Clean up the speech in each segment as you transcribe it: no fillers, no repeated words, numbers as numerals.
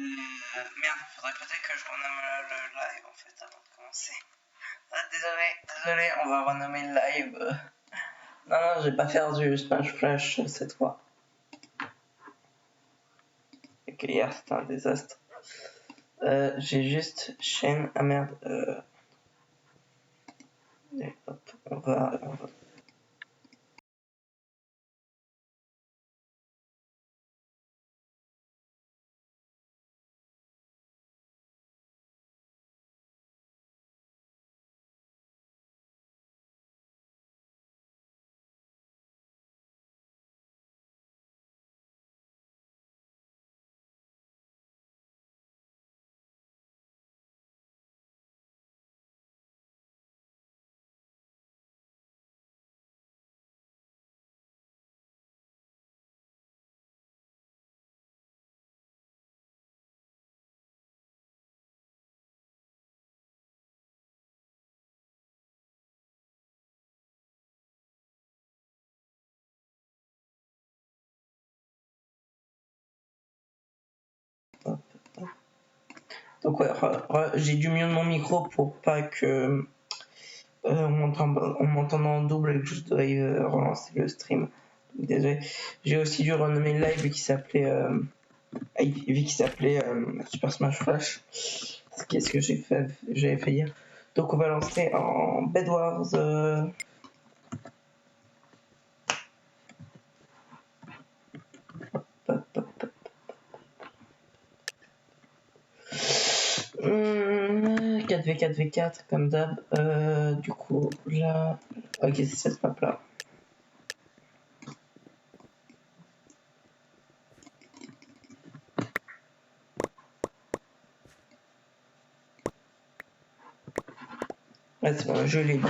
Merde, faudrait peut-être que je renomme le live en fait avant de commencer. Ah, désolé, on va renommer le live. Non, je vais pas faire du Smash Flash cette fois. Ok, hier c'était un désastre. J'ai juste chaîne. Ah merde. Et hop, on va... Donc ouais, j'ai dû mute mon micro pour pas que on m'entende en double et que je dois relancer le stream. Désolé. J'ai aussi dû renommer le live vu qu'il s'appelait Super Smash Flash. Qu'est-ce que j'avais fait hier. Donc on va lancer en Bed Wars. Hop, hop, hop. 4v4 comme d'hab. Du coup là. Ok, c'est cette map là. Ouais, c'est bon, je l'ai dit.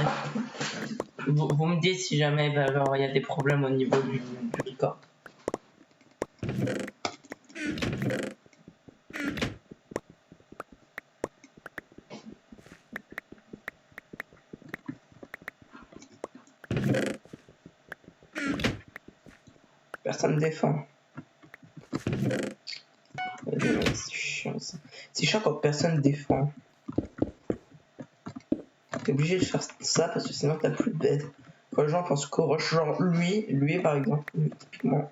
Vous me dites si jamais il y a des problèmes au niveau du record. Personne défend. C'est chiant ça. C'est chiant quand personne défend. T'es obligé de faire ça parce que sinon t'as plus de bed. Quand les gens pensent qu'au rush, genre lui par exemple, typiquement,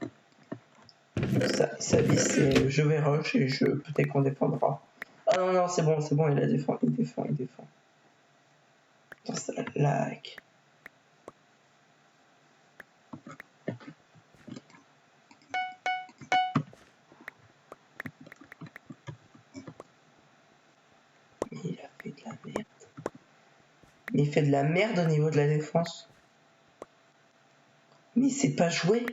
sa vie c'est je vais rush et peut-être qu'on défendra. Ah non, c'est bon, il défend. Putain, c'est la lag. Il a fait de la merde. Mais il fait de la merde au niveau de la défense. Mais c'est pas joué.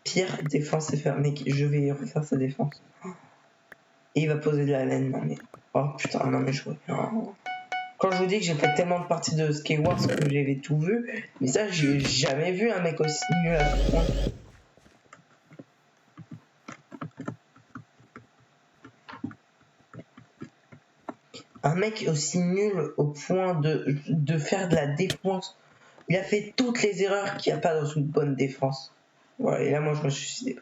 Pire défense, c'est faire. Mec, je vais refaire sa défense. Et il va poser de la laine, non mais. Oh putain, non mais je vois. Non. Quand je vous dis que j'ai fait tellement de parties de Skywars que j'avais tout vu, mais ça, j'ai jamais vu un mec aussi nul à ce point. Un mec aussi nul au point de faire de la défense. Il a fait toutes les erreurs qu'il n'y a pas dans une bonne défense. Voilà, et là, moi, je me suis suicidé.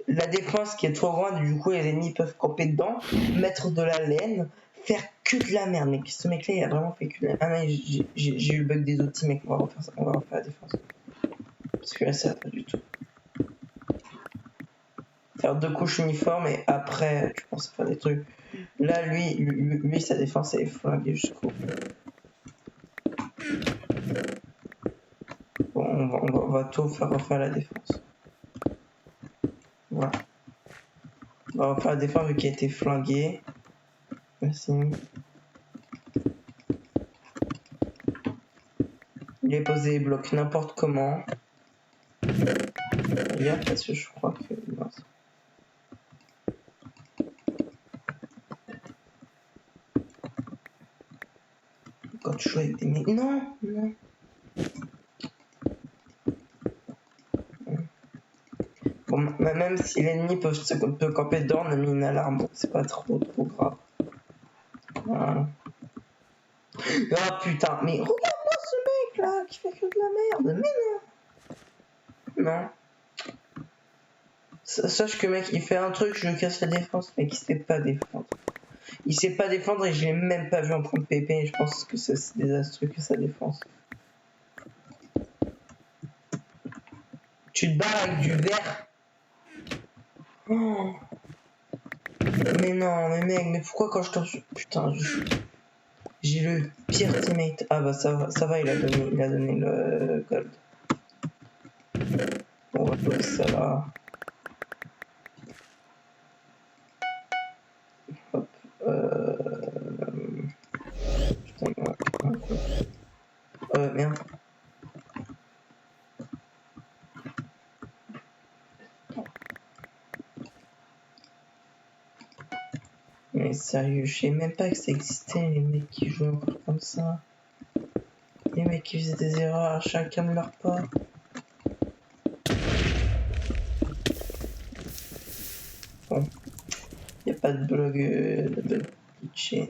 La défense qui est trop grande, du coup, les ennemis peuvent camper dedans, mettre de la laine, faire que de la merde. Mec, ce mec-là, il a vraiment fait que de la merde. Ah non, j'ai eu le bug des outils, mec. On va refaire ça. On va refaire la défense. Parce que là, ça va pas du tout. Faire 2 couches uniformes et après, tu penses à faire des trucs. Là, lui sa défense, elle est flinguée jusqu'au. Bon, on va tout faire refaire la défense. Voilà. On va refaire la défense vu qu'il a été flingué. Merci. Il est posé les blocs n'importe comment. Regarde, parce que je crois que. Mince. Quand tu joues avec des mecs. Non. Bon, même si l'ennemi peut camper dedans, on a mis une alarme, donc c'est pas trop grave. Voilà. Ah putain, mais regarde-moi ce mec là qui fait que de la merde, mais non. sache que mec, il fait un truc, je lui casse la défense, mec, il sait pas défendre. Il sait pas défendre et je l'ai même pas vu en train de PP et je pense que c'est désastreux que sa défense. Tu te bats avec du verre. Oh. Mais non, mais mec, mais pourquoi quand je te... Putain, j'ai le pire teammate. Ah bah ça va, il a donné le gold. On va poser ça là. Hop. Putain, merde. Mais sérieux, je sais même pas que ça existait, les mecs qui jouent encore comme ça. Les mecs qui faisaient des erreurs à chacun de leur pas. Bon. Y a pas de blog de glitché.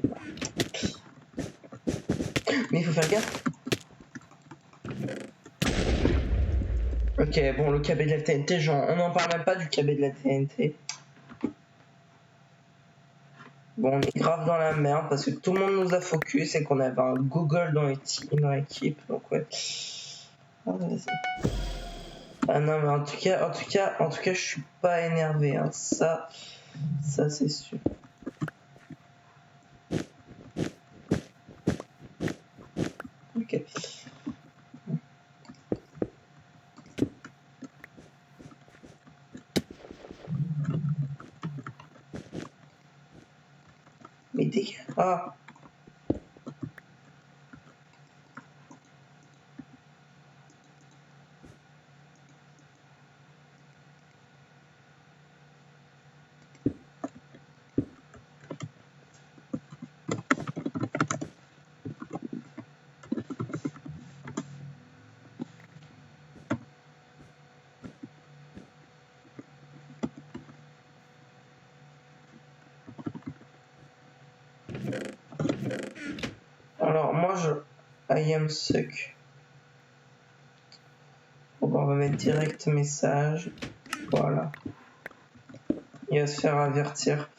Mais il faut faire gaffe. Ok, bon, le KB de la TNT, genre, on n'en parle même pas du KB de la TNT. Bon, on est grave dans la merde parce que tout le monde nous a focus et qu'on avait un Google dans l'équipe, donc ouais. Ah, vas-y. Ah non, mais en tout cas, je suis pas énervé, hein. Ça c'est sûr. Ok. Mais dégage. Ah. Alors, moi, I am suck. Bon, on va mettre direct message. Voilà. Il va se faire avertir.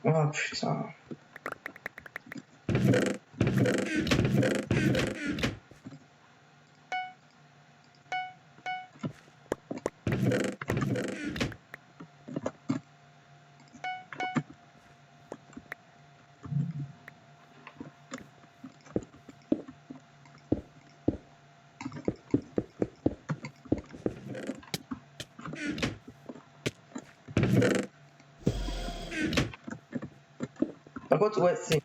Oh putain. Par contre, ouais, c'est...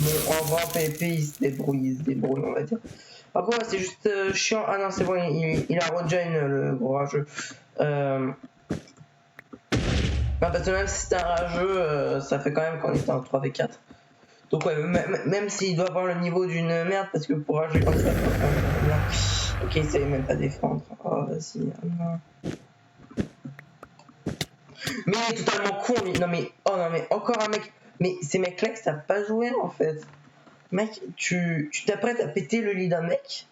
Bon, en vrai, PvP, il se débrouille, on va dire. Par contre, c'est juste chiant. Ah non, c'est bon, il a rejoin le gros rageux. Non, parce que même si c'était un rageux, ça fait quand même qu'on était en 3v4. Donc ouais, même s'il doit avoir le niveau d'une merde, parce que pour rageux comme ça, ok, il savait même pas défendre. Oh, vas-y, non. Mais il est totalement con, lui. Non mais, oh non mais, encore un mec. Mais ces mecs-là qui savent pas jouer, en fait. Mec, tu t'apprêtes à péter le lit d'un mec,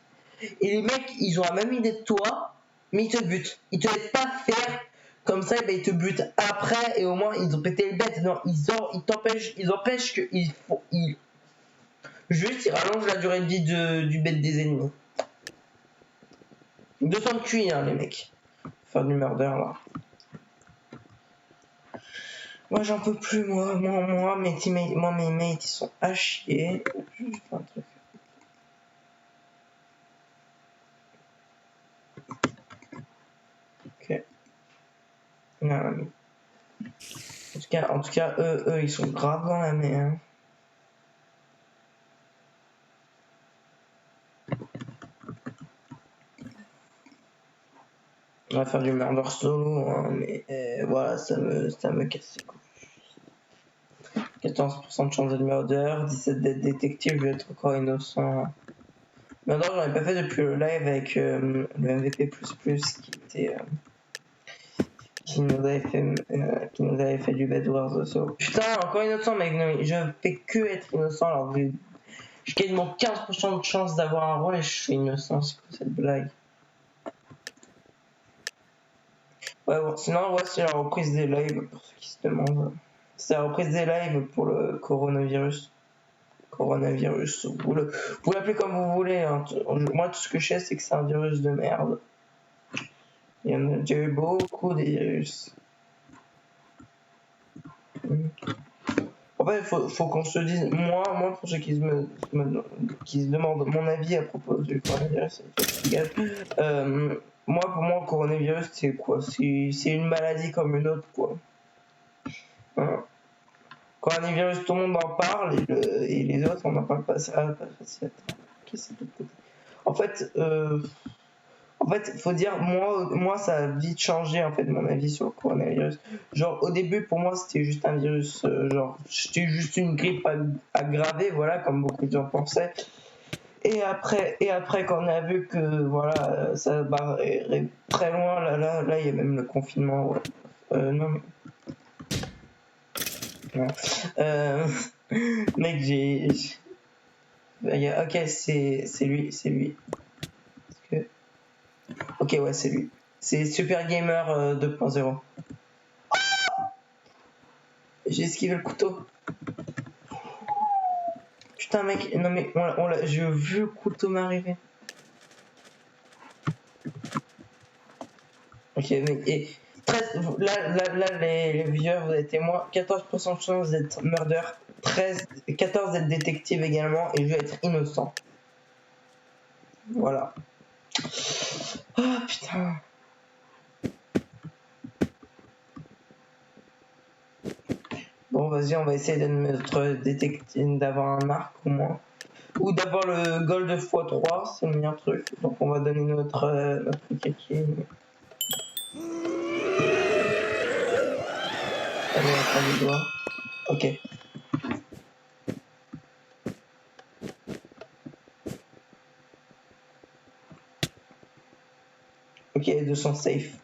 et les mecs, ils ont la même idée de toi, mais ils te butent. Ils te laissent pas faire comme ça, et ben ils te butent après, et au moins ils ont pété le bête. Non, ils empêchent que juste, ils rallongent la durée de vie du bête des ennemis. 200 de QI, hein, les mecs. Faire du murder, là. Moi, j'en peux plus, moi, mes teammates, mes mates, ils sont à chier. Juste un truc. Ok. Non, mais... En tout cas, eux, ils sont grave dans la merde. On va faire du murder solo, hein, mais voilà, ça me casse les couilles. 14% de chance de murder, 17 d'être détective, je vais être encore innocent. Murder, j'en ai pas fait depuis le live avec le MVP++ qui nous avait fait du Bad Wars. Putain, encore innocent, mec, non, je fais que être innocent alors que J'ai quasiment 15% de chance d'avoir un rôle et je suis innocent, c'est quoi cette blague? Ouais, bon, sinon, ouais, c'est la reprise des lives, pour ceux qui se demandent. C'est la reprise des lives pour le coronavirus. Coronavirus, vous l'appelez comme vous voulez. Hein. Moi, tout ce que je sais, c'est que c'est un virus de merde. Il y en a déjà eu beaucoup des virus. En fait, il faut qu'on se dise, moi, pour ceux qui se demandent mon avis à propos du coronavirus, moi, pour moi, le coronavirus, c'est quoi? C'est une maladie comme une autre, quoi. Hein? Coronavirus, tout le monde en parle et les autres, on n'en parle pas. Pas facile. En fait, faut dire, moi, ça a vite changé, en fait, mon avis sur le coronavirus. Genre, au début, pour moi, c'était juste un virus, c'était juste une grippe aggravée, voilà, comme beaucoup de gens pensaient. Et après, quand on a vu que, voilà, ça barrait très loin, là, il y a même le confinement, ouais. Non, mais... Non. Mec, ok, c'est lui. Que... Ok, ouais, c'est lui. C'est Super Gamer 2.0. J'ai esquivé le couteau. Putain, mec, non mais j'ai vu le couteau m'arriver. Ok, mec, et 13, là les viewers, vous êtes témoins, 14% de chance d'être murder, 14 d'être détective également, et je vais être innocent. Voilà. Ah putain. Bon, vas-y, on va essayer d'être notre détective, d'avoir un arc au moins. Ou d'avoir le gold x3, c'est le meilleur truc. Donc on va donner notre kaki. Allez, on prend les doigts. Ok. Ok, les deux sont safe.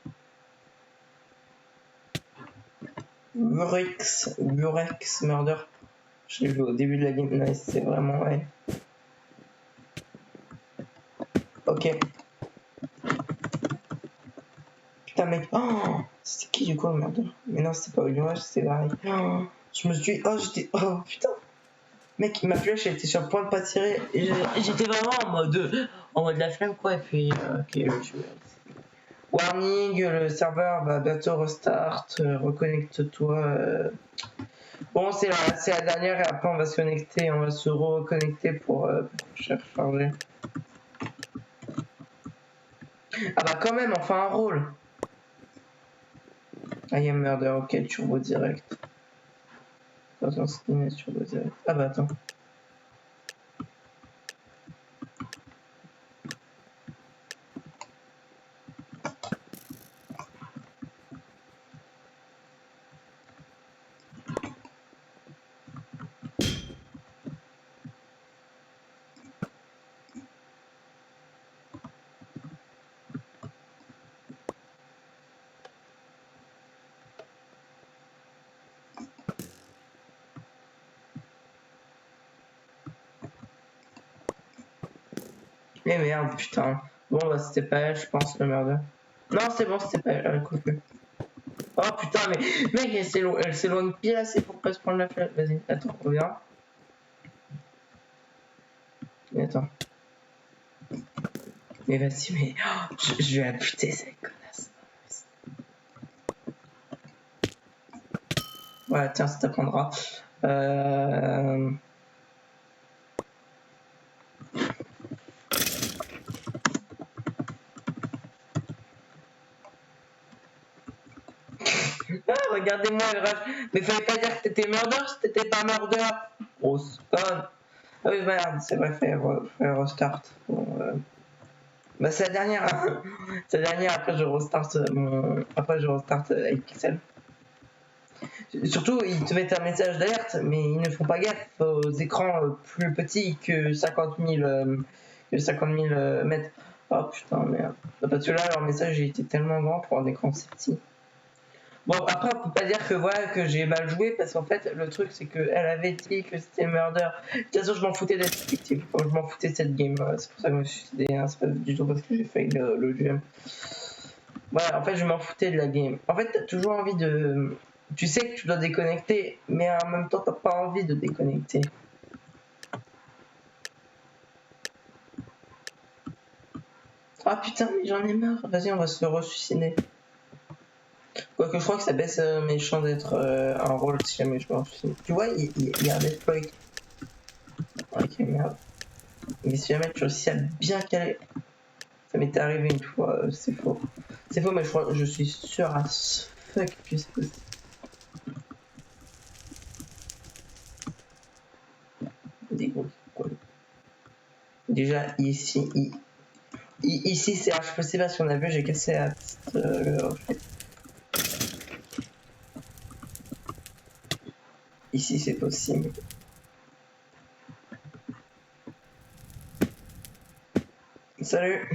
Burex Murder. Je l'ai vu au début de la game. Nice, c'est vraiment ouais. Ok. Putain mec. Oh, c'était qui du coup le murder? Mais non, c'était pas Olivrage, c'était pareil. Oh, je me suis. Oh, j'étais. Oh putain. Mec, ma flèche elle était sur le point de pas tirer. J'étais vraiment en mode la flemme quoi. Et puis, ok, je vais. Warning, le serveur va bientôt restart, reconnecte-toi. Bon, c'est la dernière et après on va se connecter, on va se reconnecter pour charger. Ah bah quand même, enfin un rôle. I am murder, ok, turbo direct. Attends, c'est turbo direct. Ah bah attends. Mais merde, putain. Bon bah c'était pas elle, je pense, le murder. Non, c'est bon, c'était pas elle, elle coupe plus. Oh putain, mais mec, elle s'éloigne pile assez pour pas se prendre la flèche. Vas-y, attends, reviens. Mais attends. Mais vas-y, mais oh, je vais la buter, cette connasse. Voilà, tiens, ça t'apprendra. Ah, regardez-moi, elle rage. Mais fallait pas dire que t'étais murder si t'étais pas murder. Grosse conne. Ah oui, merde, c'est vrai, fallait restart. Bon, bah, c'est la dernière. C'est la dernière, après je restart avec Pixel. Surtout, ils te mettent un message d'alerte, mais ils ne font pas gaffe aux écrans plus petits que 50 000 mètres. Oh putain, merde. Parce que là, leur message il était tellement grand pour un écran si petit. Bon, après, on peut pas dire que voilà que j'ai mal joué parce qu'en fait, le truc c'est qu'elle avait dit que c'était murder. De toute façon, je m'en foutais d'être fictif. Je m'en foutais de cette game. C'est pour ça que je me suis suicidé. Hein. C'est pas du tout parce que j'ai fait le GM. Voilà, en fait, je m'en foutais de la game. En fait, t'as toujours envie de. Tu sais que tu dois déconnecter, mais en même temps, t'as pas envie de déconnecter. Ah putain, mais j'en ai marre. Vas-y, on va se ressuciner. Quoique je crois que ça baisse mes chances d'être un rôle si jamais je me ressucine. Tu vois, il y a un exploit. Ok, merde. Mais si jamais tu réussis à bien caler. Ça m'était arrivé une fois, c'est faux. C'est faux, mais je suis sûr à fuck que c'est possible. Déjà, ici c'est HPC parce qu'on a vu, j'ai cassé la petite. Ici c'est possible. Salut.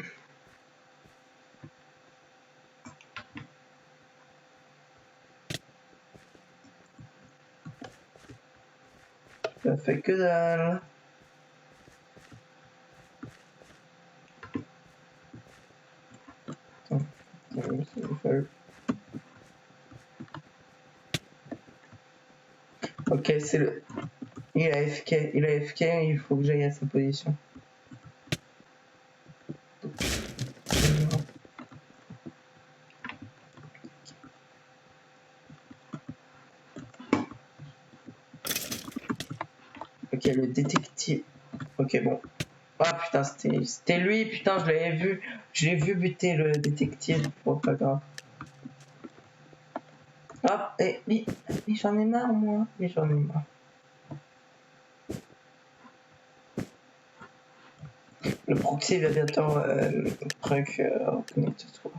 Ça fait que dalle. Ok, c'est le. Il a FK, il faut que j'aille à sa position. Ok, le détective. Ok, bon. Ah putain, c'était lui, putain, je l'avais vu. Je l'ai vu buter le détective. Bon, pas grave. Hop, mais j'en ai marre, moi. Mais j'en ai marre. Le proxy va bientôt connecte-toi.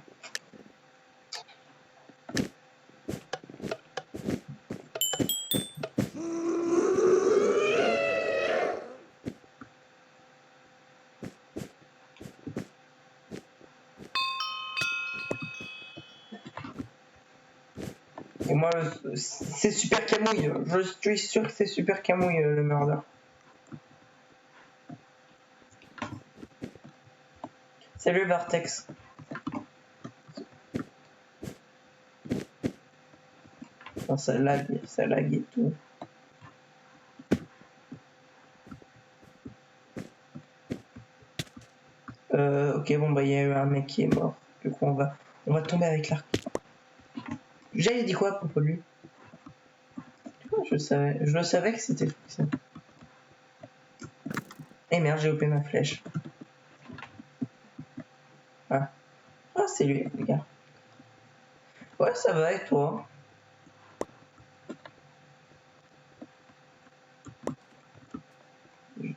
Et moi, c'est super camouille. Je suis sûr que c'est super camouille le murder. Salut Vartex. Non, ça lag et tout. Ok, bon, bah, il y a eu un mec qui est mort. Du coup, on va tomber avec l'arc. J'ai dit quoi à propos de lui? Je le savais que c'était ça. Eh merde, j'ai opé ma flèche. Ah, c'est lui, les gars. Ouais, ça va, et toi?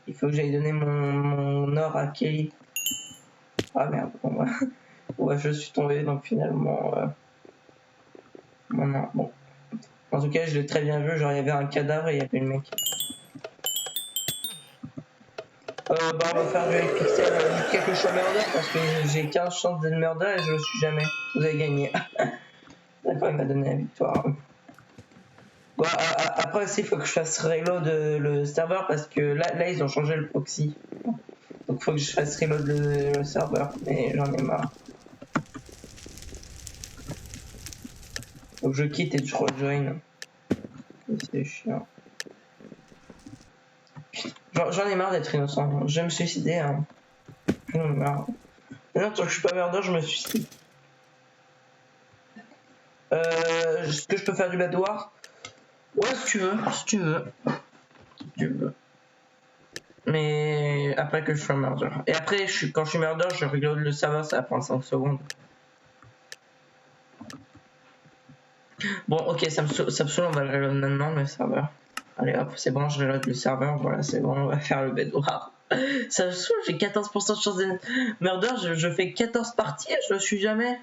Il faut que j'aille donner mon or à Kelly. Ah merde, bon, bah. Ouais, je suis tombé, donc finalement. Non, bon. En tout cas, je l'ai très bien vu, genre il y avait un cadavre et il y avait le mec. Bah, on va faire du pixel vu que je suis murder parce que j'ai 15 chances d'être murder et je le suis jamais. Vous avez gagné. D'accord, il m'a donné la victoire. Bon, après aussi, il faut que je fasse reload le serveur parce que là, ils ont changé le proxy. Donc, il faut que je fasse reload le serveur, mais j'en ai marre. Donc, je quitte et je rejoin. C'est chiant. J'en ai marre d'être innocent. Je vais me suicider. Hein. J'en ai marre. Maintenant, tant que je suis pas murder, je me suicide. Est-ce que je peux faire du bad war? Ouais, si tu veux. Si tu veux. Si tu veux. Mais après que je sois murder. Et après, quand je suis murder, je reload le serveur, ça va prendre 5 secondes. Bon, ok, ça me saoule, on va le reload maintenant, le serveur. Allez hop, c'est bon, je reload le serveur, voilà, c'est bon, on va faire le bed war. Ça me saoule, j'ai 14% de chance d'être murder, je fais 14 parties et je le suis jamais.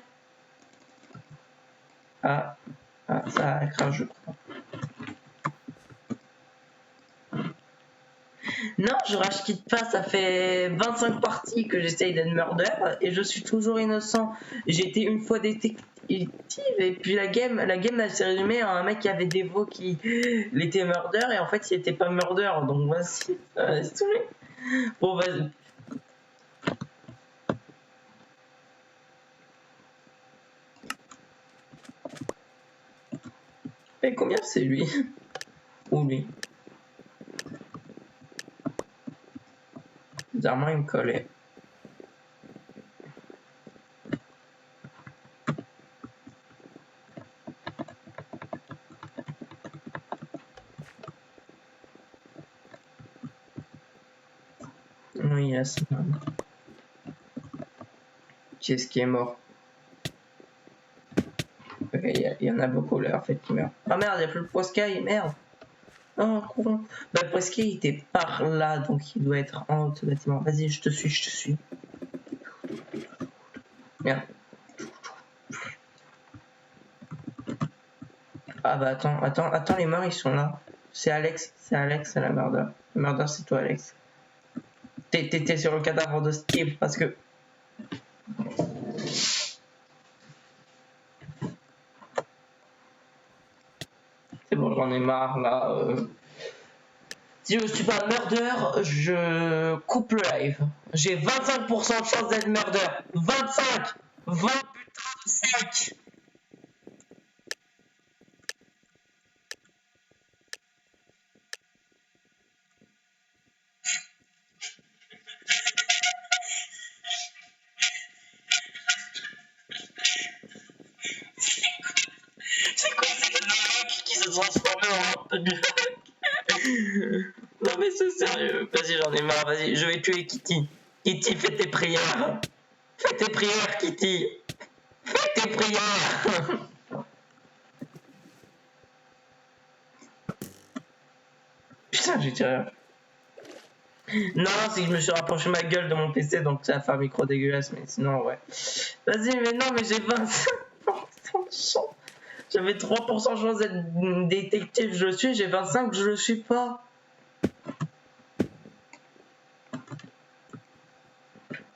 Ah, ça a crash, je crois. Non, je rage quitte pas, ça fait 25 parties que j'essaye d'être murder et je suis toujours innocent. J'ai été une fois il tive et puis la game elle s'est résumée à un mec qui avait des veaux qui était murder et en fait il était pas murder donc voici c'est tout. Bon vas-y. Et combien c'est lui ou lui? Bizarrement il me collait. Oui, il y a ça. Qui est-ce qui est mort? Il y en a beaucoup là en fait qui meurent. Ah merde, il n'y a plus le Poiscaille, merde. Oh con. Bah le Poiscaille il était par là donc il doit être en haut de ce bâtiment. Vas-y, je te suis. Merde. Ah bah attends, les morts ils sont là. C'est Alex, c'est la murder. Le murder c'est toi Alex. T'es sur le cadavre de Steve parce que... C'est bon, j'en ai marre là. Si je suis pas murder, je coupe le live. J'ai 25% de chance d'être murder. 25 20 putain de 5. C'est quoi ces mecs qui se transforment en Non mais c'est sérieux. Vas-y, j'en ai marre. Vas-y, je vais tuer Kitty. Kitty, fais tes prières. Fais tes prières, Kitty. Fais tes prières. Putain, j'ai tiré. Non, c'est que je me suis rapproché ma gueule de mon PC, donc ça a fait un micro dégueulasse, mais sinon, ouais. Vas-y, mais non, mais j'ai 25% de chance. J'avais 3% de chance d'être détective, je le suis, j'ai 25, je le suis pas.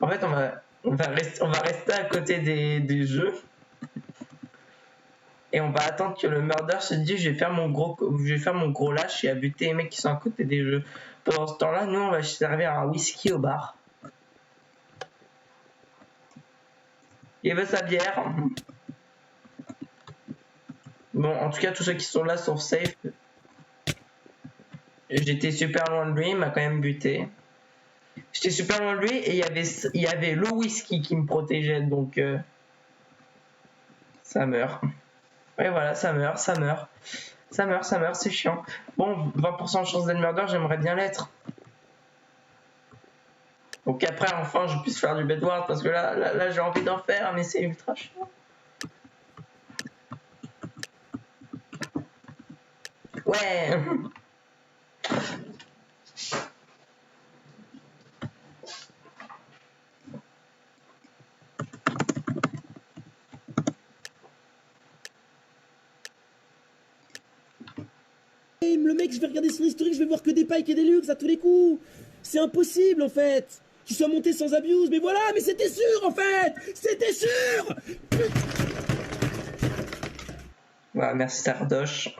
En fait, on va rester à côté des jeux. Et on va attendre que le murder se dise je vais faire mon gros lâche et à buter les mecs qui sont à côté des jeux. Pendant ce temps-là, nous on va servir un whisky au bar. Il veut sa bière. Bon, en tout cas, tous ceux qui sont là sont safe. J'étais super loin de lui, il m'a quand même buté. J'étais super loin de lui et il y avait le whisky qui me protégeait, donc ça meurt. Et voilà, ça meurt, c'est chiant. Bon, 20% de chance d'être murder, j'aimerais bien l'être. Donc après, enfin, je puisse faire du bedward parce que là j'ai envie d'en faire, mais c'est ultra chiant. Ouais. Le mec, je vais regarder son historique, je vais voir que des pikes et des luxe à tous les coups. C'est impossible en fait. Qu'il soit monté sans abuse, mais voilà, mais c'était sûr en fait. C'était sûr. Voilà, merci Sardoche.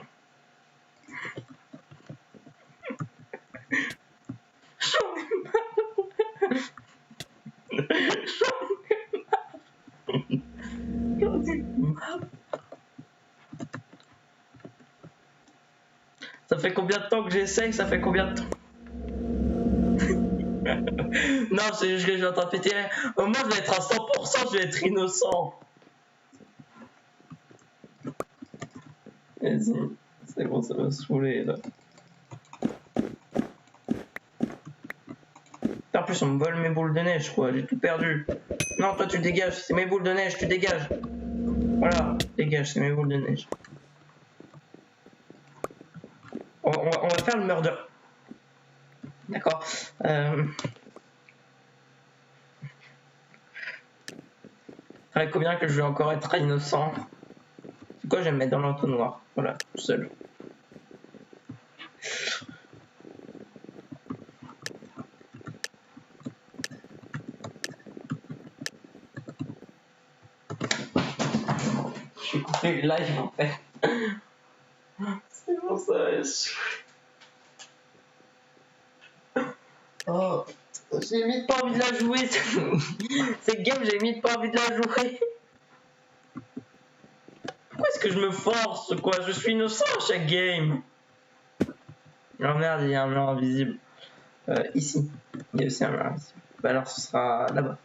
Ça fait combien de temps que j'essaye? Ça fait combien de temps? Non, c'est juste que je vais en péter. Au moins, je vais être à 100%, je vais être innocent. Vas-y, c'est bon, ça va me saouler là. En plus, on me vole mes boules de neige, quoi. J'ai tout perdu. Non, toi, tu dégages. C'est mes boules de neige, tu dégages. Voilà, dégage, c'est mes boules de neige. On va faire le murder. D'accord. Avec combien que je vais encore être innocent? C'est quoi, je vais me mettre dans l'entonnoir. Voilà, tout seul. truc live en fait. C'est bon ça. Oh, j'ai limite pas envie de la jouer. Cette game, j'ai limite pas envie de la jouer. Pourquoi est-ce que je me force quoi? Je suis innocent à chaque game. Oh merde, il y a un mur invisible. Ici, il y a aussi un mur invisible. Bah alors ce sera là-bas.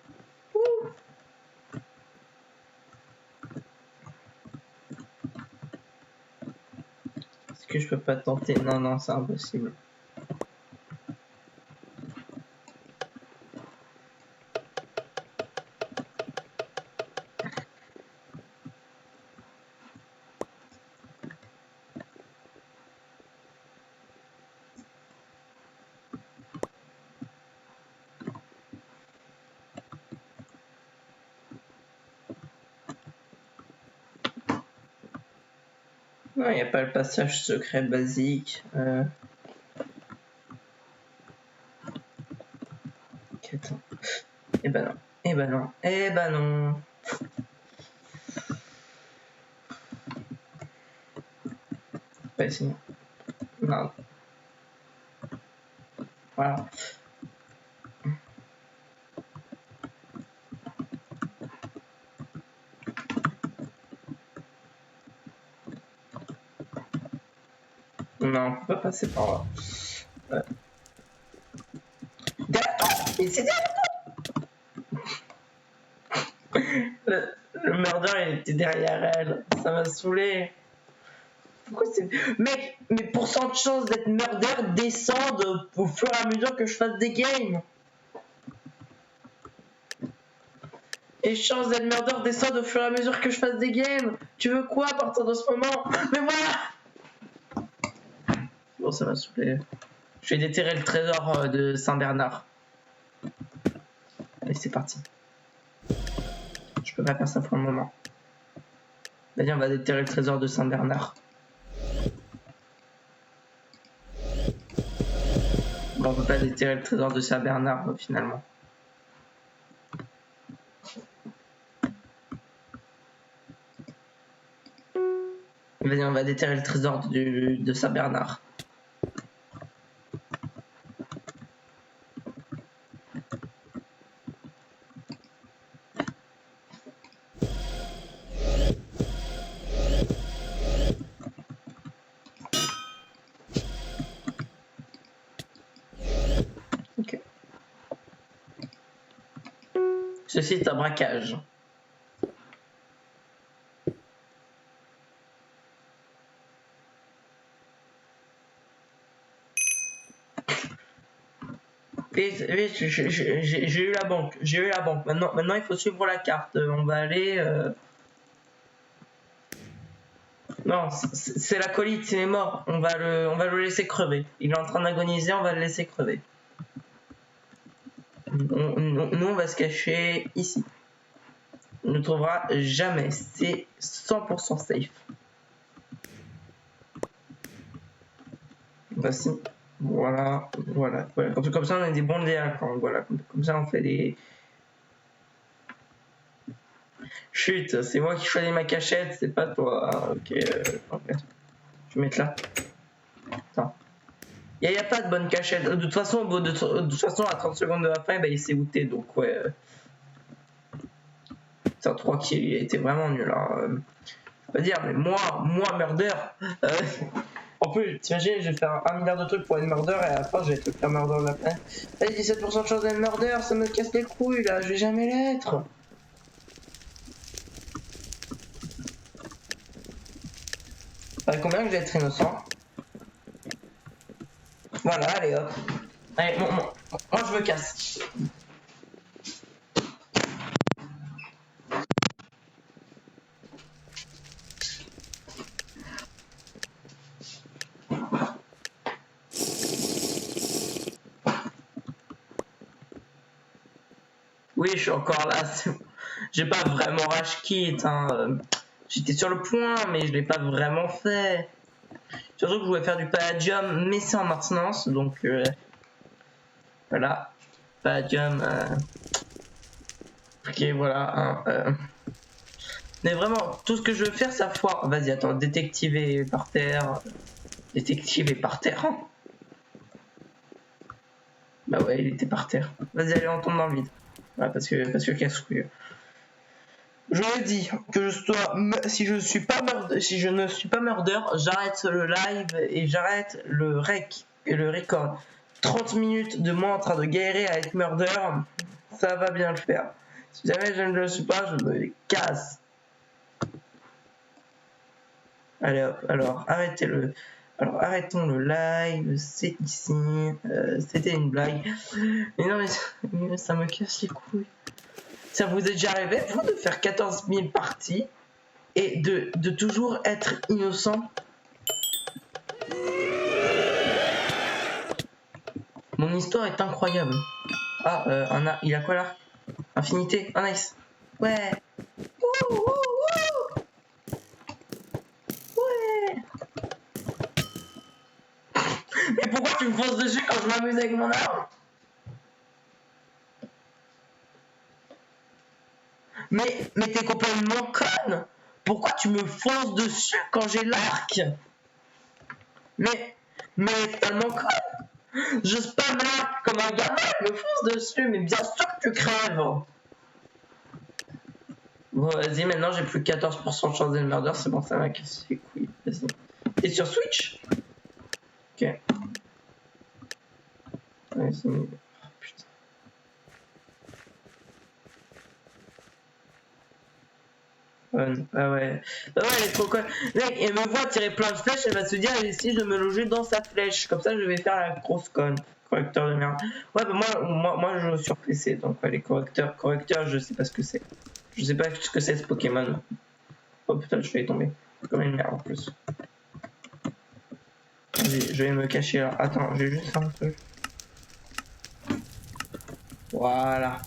Est-ce que je peux pas tenter? Non, non, c'est impossible. Non, il n'y a pas le passage secret basique. Ok, attends. Eh ben non. Eh ben non. Eh ben non. Ouais, sinon. Non. Voilà. Non, on peut pas passer par là. Mais c'est le murder, il était derrière elle. Ça m'a saoulé. Pourquoi c'est... Mec, mes pourcents de chances d'être murder descendent au fur et à mesure que je fasse des games. Et chances d'être murder descendent au fur et à mesure que je fasse des games. Tu veux quoi à partir de ce moment? Mais voilà. Bon, ça m'a saoulé. Je vais déterrer le trésor de Saint-Bernard. Allez, c'est parti. Je peux pas faire ça pour le moment. D'ailleurs, on va déterrer le trésor de Saint-Bernard. Bon, on peut pas déterrer le trésor de Saint-Bernard, finalement. Vas-y, on va déterrer le trésor de Saint-Bernard. Ok. Ceci est un braquage. Vite, j'ai eu la banque. J'ai eu la banque. Maintenant, il faut suivre la carte. On va aller... Non, c'est l'acolyte, il est mort. On va le laisser crever. Il est en train d'agoniser, on va le laisser crever. Nous, on va se cacher ici. On ne trouvera jamais. C'est 100% safe. Voici. Voilà. Comme ça, on a des bons délinquants. Voilà. Comme ça, on fait des... Chut, c'est moi qui choisis ma cachette, c'est pas toi. Ah, ok, je vais mettre là. Attends. Il n'y a pas de bonne cachette. De toute façon, à 30 secondes de la fin, bah, il s'est outé. Donc, ouais. C'est un 3 qui était vraiment nul. Hein. Je peux dire, mais moi murder. En plus, t'imagines, je vais faire 1 milliard de trucs pour être murder et à la fin, je vais être faire murder de la fin. Allez, 17% de chance d'être murder, ça me casse les couilles là, je vais jamais l'être. Combien que je vais être innocent? Voilà, allez hop. Allez, moi je me casse. Oui, je suis encore là. J'ai pas vraiment rage quit. Hein. J'étais sur le point, mais je l'ai pas vraiment fait. Surtout que je voulais faire du palladium, mais c'est en maintenance, donc voilà. Palladium. Ok, voilà. Mais vraiment, tout ce que je veux faire, ça foire. Vas-y, attends, détective est par terre. Détective est par terre. Hein. Bah ouais, il était par terre. Vas-y, allez, on tombe dans le vide. Ouais, parce que casse-couille. Je le dis que si je ne suis pas murder, j'arrête le live et j'arrête le rec et le record. 30 minutes de moi en train de galérer à être murder, ça va bien le faire. Si jamais je ne le suis pas, je me casse. Allez hop, alors arrêtez-le. Alors arrêtons le live, c'est ici. C'était une blague. Mais non mais ça me casse les couilles. Ça vous est déjà arrivé, vous, de faire 14 000 parties et de toujours être innocent? Mon histoire est incroyable. Ah, il a quoi là? Infinité, ah nice. Ouais. Wouh, wouh, wouh. Ouais. Mais pourquoi tu me fonces dessus quand je m'amuse avec mon arme? Mais t'es complètement conne. Pourquoi tu me fonces dessus quand j'ai l'arc? Mais tellement conne. Je spam l'arc comme un gamin, je me fonce dessus, mais bien sûr que tu crèves. Bon, vas-y, maintenant j'ai plus que 14% de chance d'être murder, c'est bon, ça m'a cassé les couilles. Vas-y. T'es sur Switch? Ok. Vas-y. Oh, putain. Ah ouais. Ah ouais, elle est trop conne. Mec, elle me voit tirer plein de flèches, elle va se dire, elle essaie de me loger dans sa flèche. Comme ça, je vais faire la grosse conne. Correcteur de merde. Ouais, bah moi je joue sur PC, donc ouais, les correcteurs, je sais pas ce que c'est. Je sais pas ce que c'est ce Pokémon. Oh putain, je vais tomber. Comme une merde en plus. Vas-y, je vais me cacher là. Attends, j'ai juste un truc. Voilà.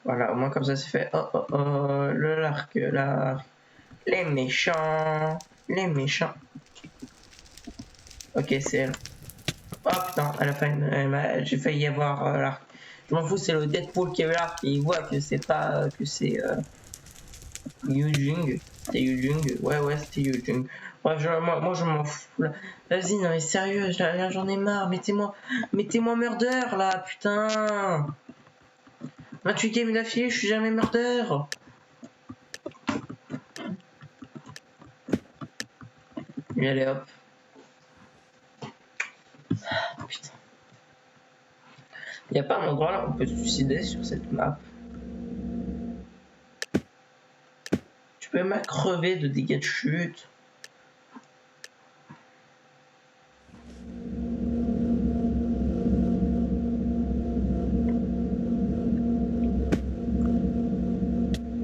Voilà, au moins comme ça c'est fait. Oh oh oh, l'arc. Les méchants. Ok, c'est elle. Oh putain, à la fin, j'ai failli avoir l'arc. Je m'en fous, c'est le Deadpool qui a eu l'arc. Il voit que c'est pas. Que c'est. Yujing. C'était Yujing. Ouais, c'était Yujing. Bref, moi je m'en fous là. Vas-y, non mais sérieux, j'en ai marre. Mettez-moi murder là, putain. 28 games d'affilée, je suis jamais murder. Et allez hop. Putain. Y a pas un endroit là où on peut se suicider sur cette map? Tu peux même crever de dégâts de chute.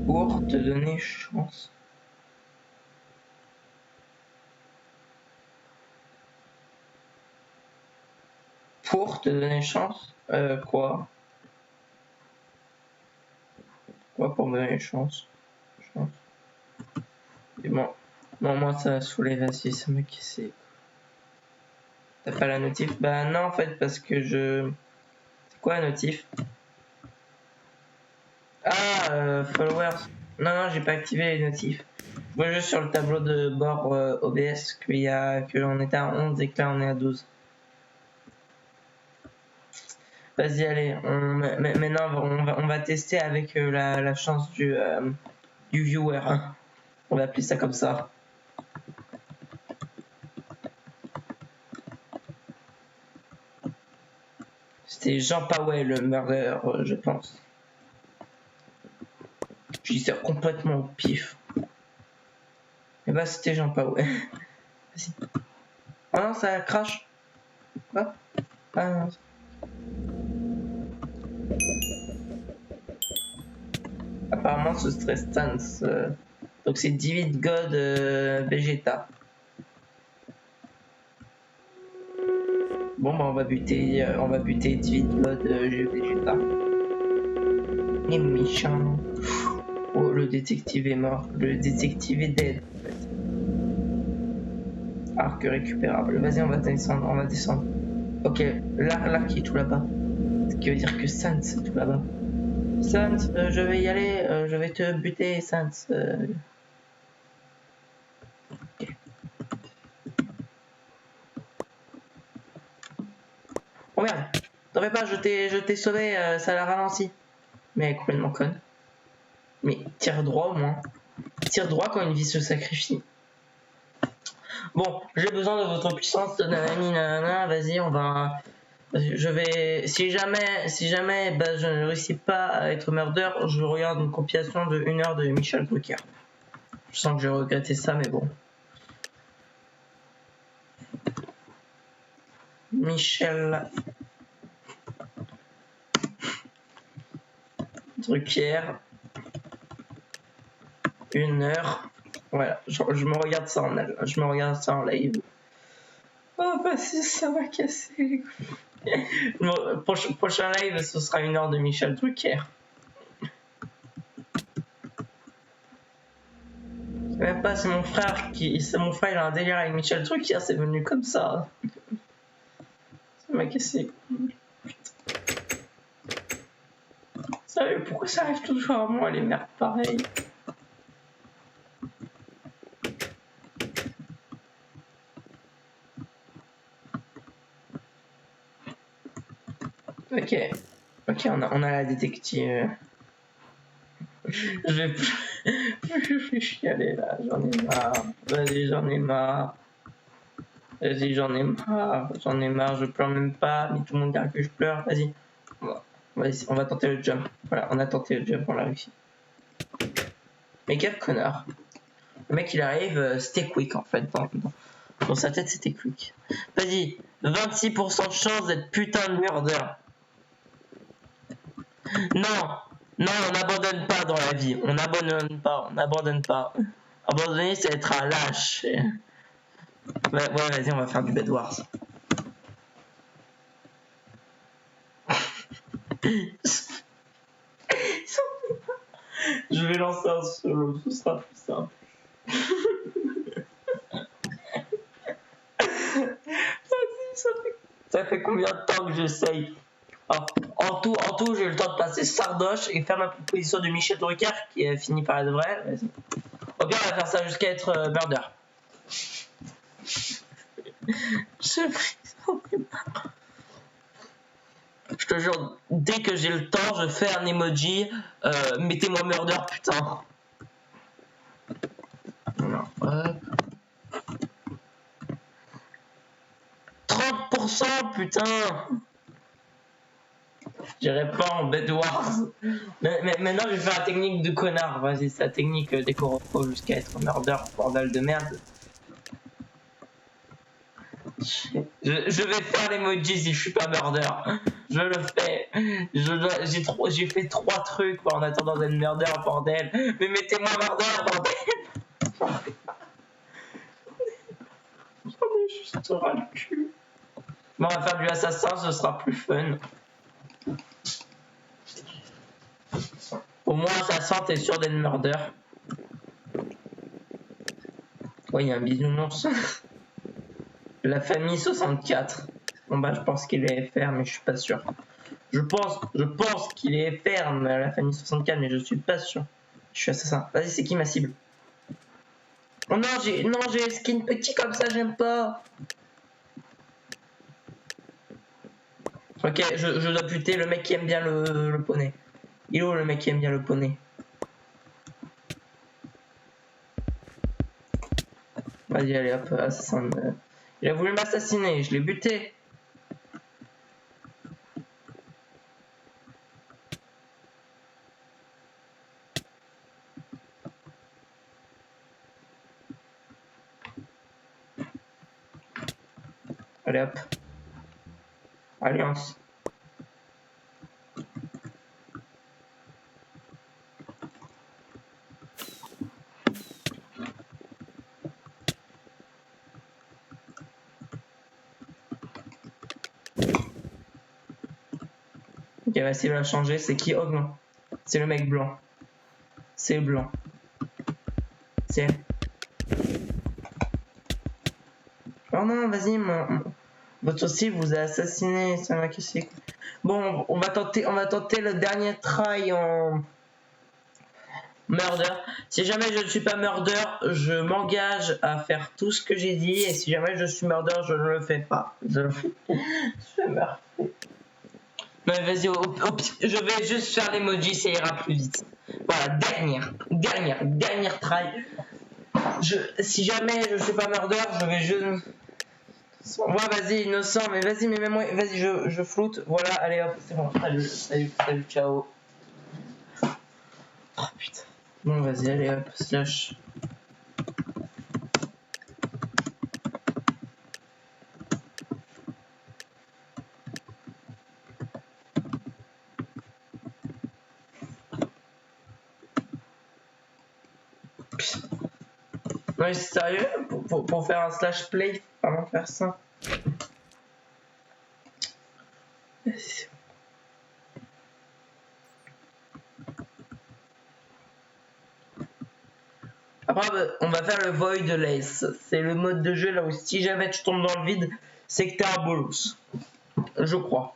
Pour te donner chance. Pour te donner chance? Quoi? Quoi pour me donner chance? Et bon, moi ça va saouler, vas-y, ça m'a cassé. T'as pas la notif? Bah non en fait parce que je... C'est quoi la notif? Ah, followers. Non, j'ai pas activé les notifs. Je vois juste sur le tableau de bord OBS qu'on était à 11 et que là on est à 12. Vas-y, allez, maintenant on va tester avec la chance du viewer. Hein. On va appeler ça comme ça. C'était Jean Powell, le murder, je pense. Je dis ça complètement au pif. Et bah c'était Jean Powell. Vas-y. Oh non, ça crache. Quoi? Ah non. Apparemment ce serait Stance. Donc c'est David God Vegeta. Bon bah on va buter David God Vegeta. Les méchants. Oh le détective est mort. Le détective est dead en fait. Arc récupérable. Vas-y on va descendre. Ok, l'arc qui est tout là-bas. Ce qui veut dire que Sans est tout là-bas. Sant, je vais y aller, je vais te buter, Sant. Ok. Oh merde, t'en fais pas, je t'ai sauvé, ça l'a ralenti. Mais elle est complètement conne. Mais tire droit au moins. Tire droit quand une vie se sacrifie. Bon, j'ai besoin de votre puissance, nanani, nanana, vas-y, on va... Je vais... Si jamais bah, je ne réussis pas à être murder, je regarde une compilation de 1 heure de Michel Drucker. Je sens que je vais regretter ça, mais bon. Michel Drucker, 1 heure. Voilà, je me regarde ça je me regarde ça en live. Oh bah si, ça va casser les couilles. Prochain live, ce sera 1 heure de Michel Drucker. Même pas, c'est mon frère il a un délire avec Michel Drucker, c'est venu comme ça. Ça m'a cassé. Sérieux, pourquoi ça arrive toujours à moi les merdes pareilles? Ok, on a la détective. Je vais plus chialer là, j'en ai marre. Vas-y, j'en ai marre. Vas-y, j'en ai marre, je pleure même pas, mais tout le monde dirait que je pleure. Vas-y, on va tenter le jump. Voilà, on a tenté le jump, on l'a réussi. Mais quel connard. Le mec il arrive, c'était quick en fait. Dans sa tête c'était quick. Vas-y, 26% de chance d'être putain de murder. Non, on n'abandonne pas dans la vie. On n'abandonne pas. Abandonner, c'est être un lâche. Ouais, vas-y, on va faire du Bed Wars. Je vais lancer un solo, ce sera plus simple. Ça fait combien de temps que j'essaye? En tout, j'ai eu le temps de passer Sardoche et faire ma proposition de Michel Drucker qui est fini par être vraie. Vas-y. Au pire, on va faire ça jusqu'à être murder. Je te jure, dès que j'ai le temps, je fais un emoji. Mettez-moi murder, putain. Alors, 30%, putain. J'irai pas en Bed Wars. Mais maintenant, je vais faire la technique de connard. Vas-y, c'est la technique des coropos jusqu'à être murder, bordel de merde. Je vais faire l'emoji si je suis pas murder. Je le fais. J'ai fait 3 trucs en attendant d'être murder, bordel. Mais mettez-moi murder, bordel. J'en ai juste ras le cul. Bon, on va faire du assassin, ce sera plus fun. Au moins, assassin, t'es sûr d'être murder. Ouais, il y a un bisounours. La famille 64. Bon bah je pense qu'il est FR mais je suis pas sûr. Je pense qu'il est FR la famille 64 mais je suis pas sûr. Je suis assassin. Vas-y, c'est qui ma cible? Oh non, j'ai skin petit comme ça, j'aime pas. Ok, je dois buter le mec qui aime bien le poney. Il est où le mec qui aime bien le poney? Vas-y, allez hop, assassin. Il a voulu m'assassiner, je l'ai buté. Allez hop. Alliance. Ok, va essayer de la changer. C'est qui? Oh non. C'est le mec blanc. C'est le blanc. C'est... Oh non, vas-y, Votre aussi vous a assassiné, ça m'a cassé. Bon, on va tenter le dernier try en murder. Si jamais je ne suis pas murder, je m'engage à faire tout ce que j'ai dit. Et si jamais je suis murder, je ne le fais pas. Je meurs. Mais vas-y, je vais juste faire l'emoji, ça ira plus vite. Voilà, dernière try. Si jamais je suis pas murder, je vais juste... Ouais, vas-y, innocent, mais vas-y, mais même moi, vas-y, je floute. Voilà, allez hop, c'est bon. Salut, ciao. Oh putain. Bon, vas-y, allez hop, slash. Non, mais c'est sérieux, pour faire un slash play, faut vraiment faire ça. Après, on va faire le Void Lace. C'est le mode de jeu là où si jamais tu tombes dans le vide, c'est que t'es un bolos. Je crois.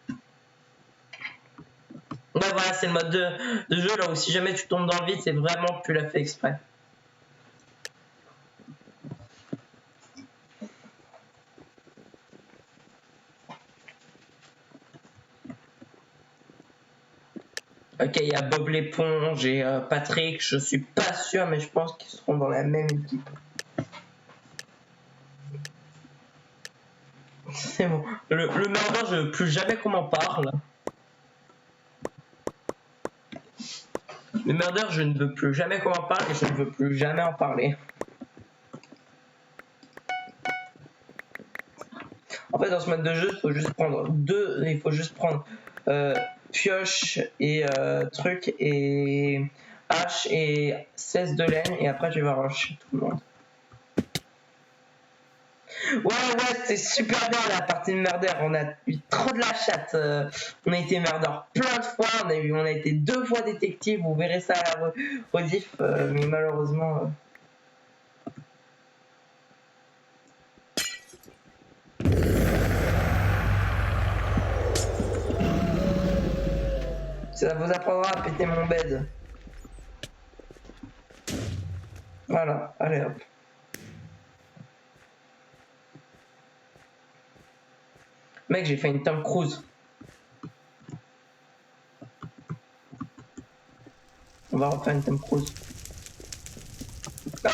Ouais, voilà, c'est le mode de jeu là où si jamais tu tombes dans le vide, c'est vraiment que tu l'as fait exprès. Ok, il y a Bob l'éponge et Patrick, je suis pas sûr, mais je pense qu'ils seront dans la même équipe. C'est bon. Le murder, je veux plus jamais qu'on m'en parle. Le murder, je ne veux plus jamais qu'on m'en parle et je ne veux plus jamais en parler. En fait, dans ce mode de jeu, il faut juste prendre pioche et truc et hache et 16 de laine et après tu vas rusher tout le monde. Ouais, c'est super bien la partie de murder. On a eu trop de la chatte. On a été murder plein de fois. On a été 2 fois détective. Vous verrez ça à la rediff. Mais malheureusement. Ça vous apprendra à péter mon bed. Voilà, allez hop. Mec, j'ai fait une Tom Cruise. On va refaire une Tom Cruise. Ah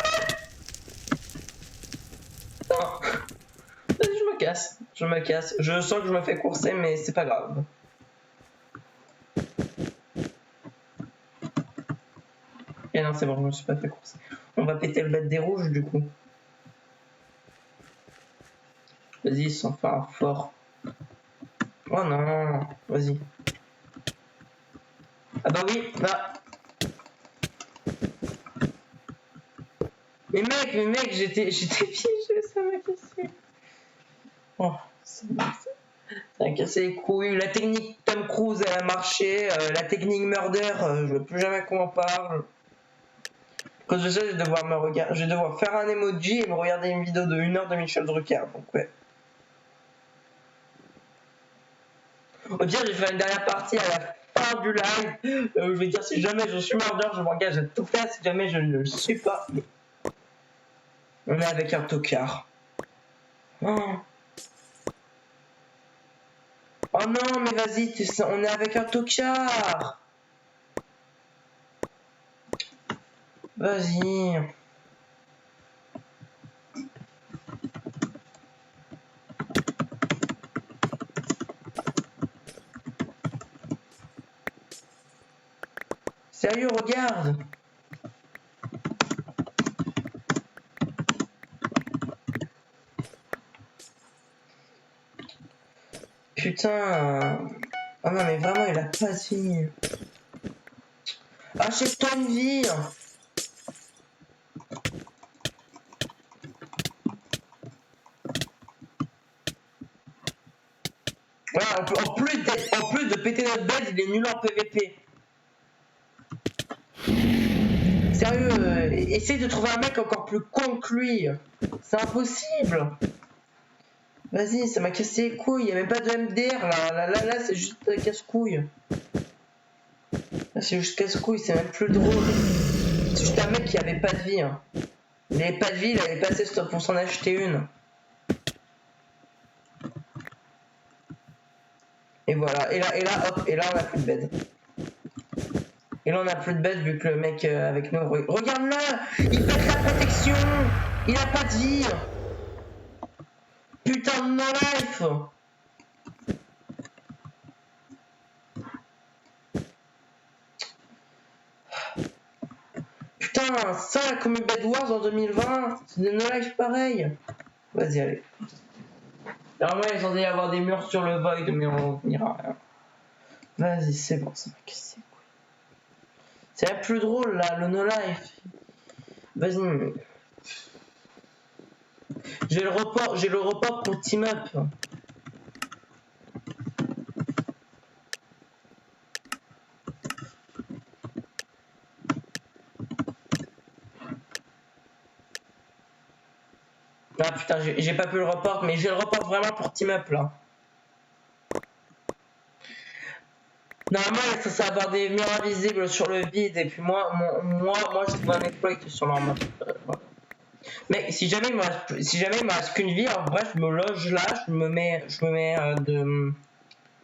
non. Vas-y, je me casse. Je sens que je me fais courser, mais c'est pas grave. Et non, c'est bon, je me suis pas fait courser. On va péter le bête des rouges, du coup. Vas-y, ils sont forts. Oh non, vas-y. Ah bah oui, bah. Mais mec, j'étais piégé, ça m'a cassé. Oh, ça a cassé les couilles. La technique Tom Cruise, elle a marché. La technique Murder, je veux plus jamais qu'on en parle. À cause de ça, je vais devoir faire un emoji et me regarder une vidéo de 1 heure de Michel Drucker. Donc ouais. Au pire, je vais faire une dernière partie à la fin du live. Je vais dire si jamais je suis murder, je m'engage à tout faire. Si jamais je ne le suis pas. Mais... on est avec un tocard. Oh non, mais vas-y, on est avec un tocard. Vas-y. Sérieux, regarde. Putain. Oh non, mais vraiment, il a pas de vie. Achète-toi une vie. Voilà, en plus de péter notre bed, il est nul en PVP. Sérieux, essaye de trouver un mec encore plus con que lui. C'est impossible. Vas-y, ça m'a cassé les couilles. Y'a même pas de MDR là, c'est juste casse-couille. Là, c'est juste casse-couille, c'est même plus drôle. C'est juste un mec qui avait pas de vie. Hein. Il avait pas de vie, il avait passé stop pour s'en acheter une. Et voilà, et là, hop, et là on a plus de bed. Et là on a plus de bed vu que le mec avec nous. Regarde là, il pète la protection. Il a pas de vie. Putain de no-life. Putain, ça la commu Bed Wars en 2020, c'est des no-life pareil. Vas-y, allez. Normalement, il est censé y avoir des murs sur le void, mais on n'ira rien. Vas-y, c'est bon, ça m'a cassé. C'est la plus drôle là, le no-life. Vas-y. J'ai le report pour team up. Ah putain, j'ai pas pu le report, mais j'ai le report vraiment pour team up là. Normalement, il est censé avoir des murs invisibles sur le vide, et puis moi je trouve un exploit sur leur map. Voilà. Mais si jamais il me reste qu'une vie, en vrai, je me loge là, je me mets de.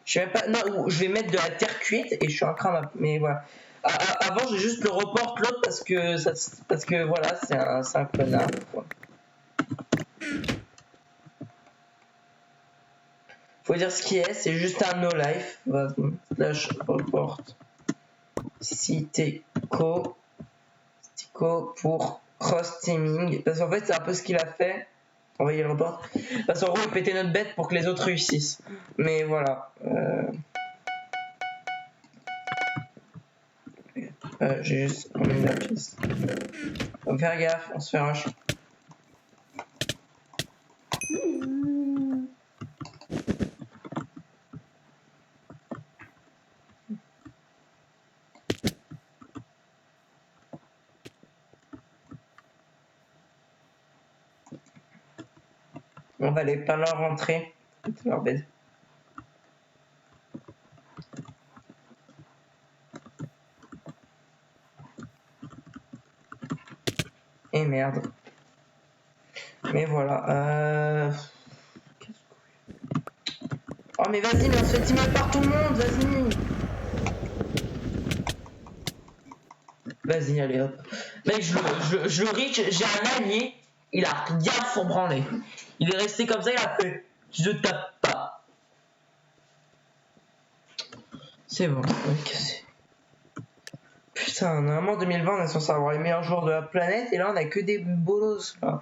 Je sais même pas. Non, je vais mettre de la terre cuite et je suis en train. Mais voilà. Avant, j'ai juste le report l'autre parce que voilà, c'est un connard. Quoi. Faut dire ce qui est, c'est juste un no life. Slash report. Tico pour cross teaming. Parce qu'en fait, c'est un peu ce qu'il a fait. Envoyer le report. Parce qu'en gros, il pétait notre bête pour que les autres réussissent. Mais voilà. J'ai juste mis la pièce. Faut faire gaffe, on se fait rush. On va aller pas leur rentrer. C'est leur bête. Et merde. Mais voilà. Oh mais vas-y, mais on se fait teamer par tout le monde, vas-y. Vas-y, allez hop. Mec, je le reach, j'ai un allié, il a rien pour branler. Il est resté comme ça, il a fait je tape pas. C'est bon, ok. Putain, normalement 2020 on est censé avoir les meilleurs joueurs de la planète et là on a que des bolos là.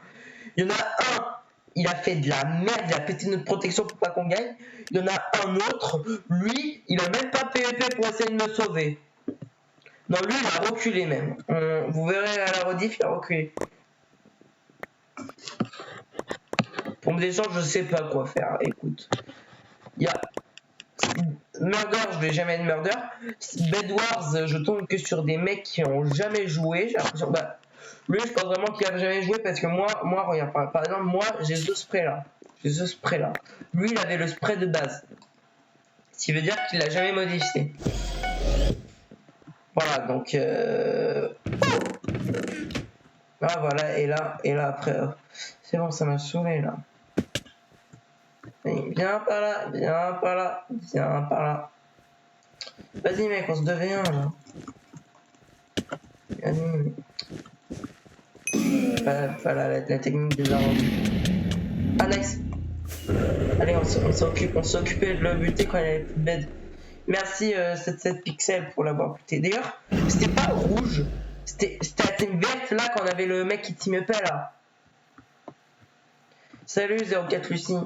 Il y en a un, il a fait de la merde, il a pété notre protection pour pas qu'on gagne. Il y en a un autre, lui, il a même pas PVP pour essayer de me sauver. Non, lui, il a reculé même. Vous verrez à la rediff, il a reculé. Pour me descendre, je sais pas quoi faire. Écoute, il y a Murder, je vais jamais être Murder. Bed Wars, je tombe que sur des mecs qui ont jamais joué. J'ai l'impression, bah, lui, je pense vraiment qu'il a jamais joué parce que moi, regarde, par exemple, moi, j'ai ce spray là. Lui, il avait le spray de base. Ce qui veut dire qu'il l'a jamais modifié. Voilà, donc. Ah, voilà, et là après. C'est bon, ça m'a saoulé là. Viens par là, viens par là, viens par là. Vas-y mec, on se devait un là. Vas-y. Voilà la technique des armes. Ah nice. Allez, on s'est occupé de le buter quand il avait plus de bed. Merci 77 pixels pour l'avoir buté. D'ailleurs, c'était pas rouge, c'était la team verte là quand on avait le mec qui team upait là. Salut 04 Lucie.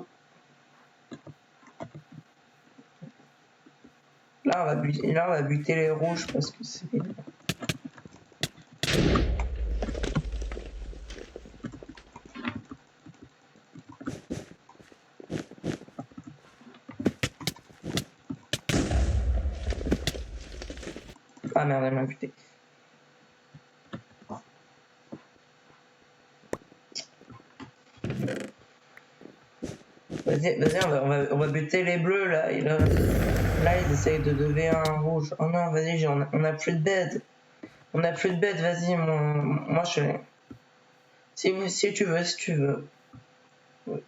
Là on va buter les rouges parce que c'est. Ah merde, elle m'a buté. Vas-y, Vas-y, on va buter les bleus là. Là, ils essayent de lever un rouge. Oh non, vas-y, on a plus de bed. On a plus de bed, vas-y, moi je. Si tu veux. Oui.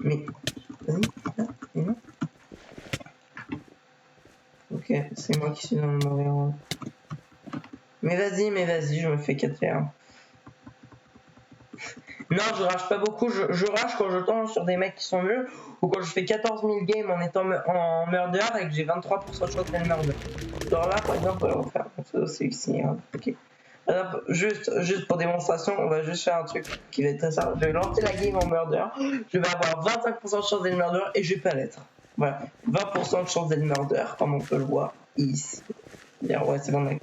Mais. Vas-y, là, et non. Ok, c'est moi qui suis dans le mauvais rôle. Mais vas-y, je me fais 4 Non, je rage pas beaucoup. Je rage quand je tombe sur des mecs qui sont nuls ou quand je fais 14 000 games en étant en murder et que j'ai 23% de chance d'être murder. Genre là, par exemple, on va faire c'est ici. Hein. Ok. Alors, juste pour démonstration, on va juste faire un truc qui va être très simple. Je vais lancer la game en murder. Je vais avoir 25% de chance d'être murder et je vais pas l'être. Voilà. 20% de chance d'être murder, comme on peut le voir ici. Ouais, c'est bon, mec.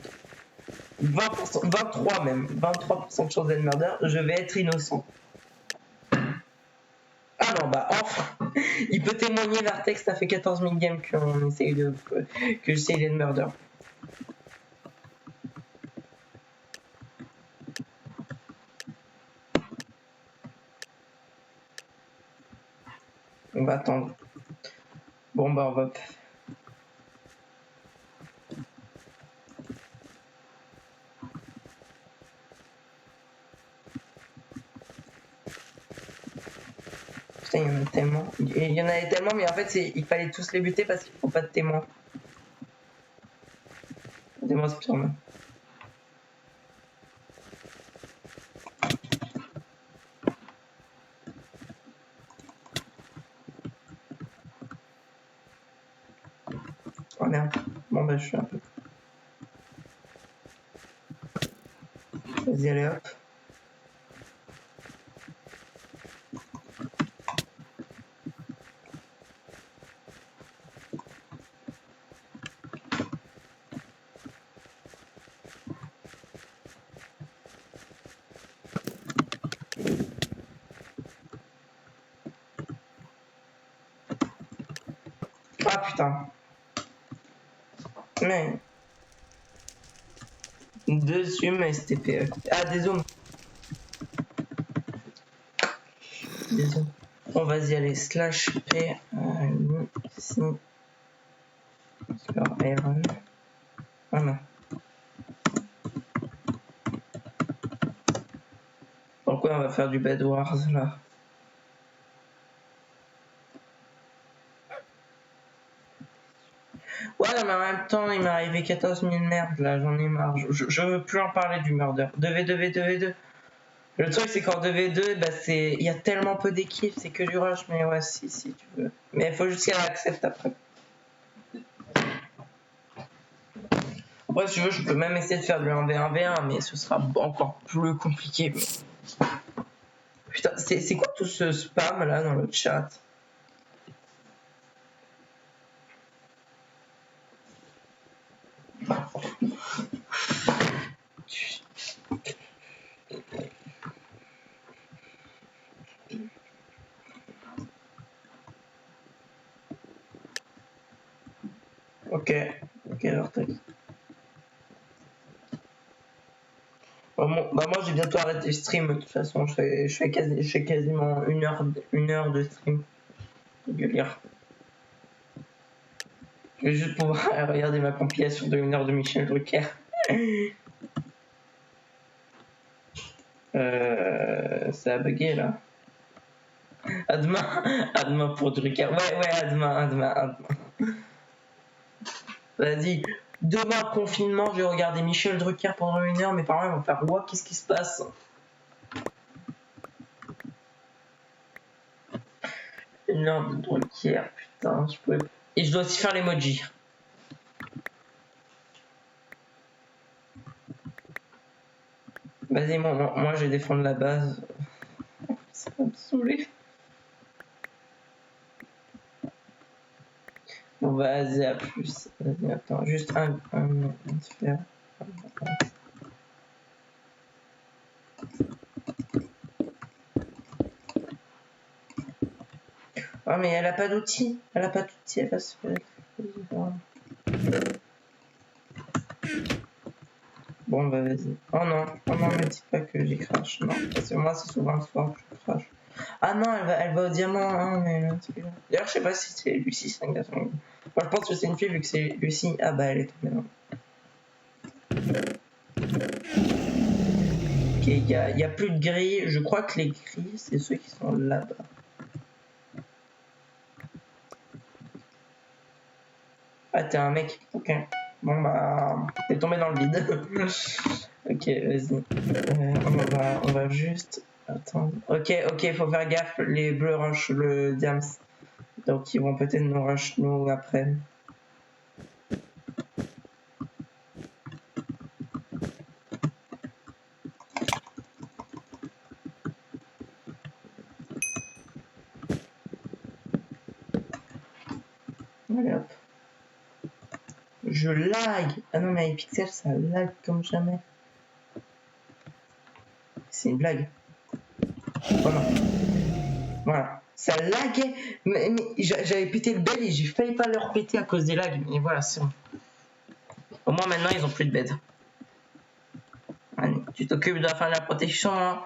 20%, 23 même. 23% de chance d'être murder. Je vais être innocent. Ah non, bah enfin, il peut témoigner, Vertex, ça fait 14 000 games qu'on essaye que j'essaye de murder. On va attendre. Bon bah on va... Putain, il y en a tellement. Il y en avait tellement, mais en fait, il fallait tous les buter parce qu'il faut pas de témoins. Dis-moi Spiderman. Oh merde. Bon bah je suis un peu... Vas-y, allez hop. Ah putain. Mais... Dessus mes STPE. Ah, des zooms. Des zooms. Bon, vas-y, allez, slash P, si, Iron. Ah non. Pourquoi on va faire du Bed Wars là? Ouais, mais en même temps, il m'est arrivé 14 000 merdes là, j'en ai marre. Je veux plus en parler du murder. 2v2, v2. Le truc, c'est qu'en 2v2, bah, il y a tellement peu d'équipes, c'est que du rush, mais ouais, si tu veux. Mais il faut juste qu'elle accepte après. Après, si tu veux, je peux même essayer de faire du 1v1v1, mais ce sera encore plus compliqué. Mais... Putain, c'est quoi tout ce spam là dans le chat? Ok, alors tac. Bah, moi j'ai bientôt arrêté le stream, de toute façon, je fais quasiment une heure de stream. Je vais lire. Je vais juste pouvoir regarder ma compilation de 1 heure de Michel Drucker. Ça a bugué là. À demain pour Drucker. Ouais, à demain. Vas-y. Demain, confinement, je vais regarder Michel Drucker pendant 1 heure. Mes parents vont faire ouais, qu'est-ce qui se passe? 1 heure de Drucker, putain, je pouvais. Et je dois aussi faire l'emoji. Vas-y, moi je vais défendre la base. Ça va me saouler. Bon, vas-y, à plus. Vas-y, attends, juste un sphère. Oh, mais elle a pas d'outils. Elle va se faire. Bon, bah vas-y. Oh non, me dis pas que j'y crache. Non, parce que moi, c'est souvent le soir que je crache. Ah non, elle va au diamant, hein, mais là, d'ailleurs, je sais pas si c'est Lucie, c'est un garçon. Moi, je pense que c'est une fille vu que c'est Lucie. Ah bah, elle est tombée là. Ok, il y a plus de grilles. Je crois que les grilles, c'est ceux qui sont là-bas. Ah, t'es un mec. Ok. Bon, bah, t'es tombé dans le vide. Ok, vas-y. On va juste attendre. Ok, faut faire gaffe. Les bleus rush le diams. Donc, ils vont peut-être nous rush nous après. Allez hop. Je lag. Ah non, mais Pixel, ça lag comme jamais. C'est une blague. Oh non. Voilà. Ça laguait. Mais j'avais pété le bed et j'ai failli pas le repéter à cause des lags. Mais voilà, c'est bon. Au moins maintenant, ils ont plus de bed. Allez, tu t'occupes de la fin de la protection. Hein.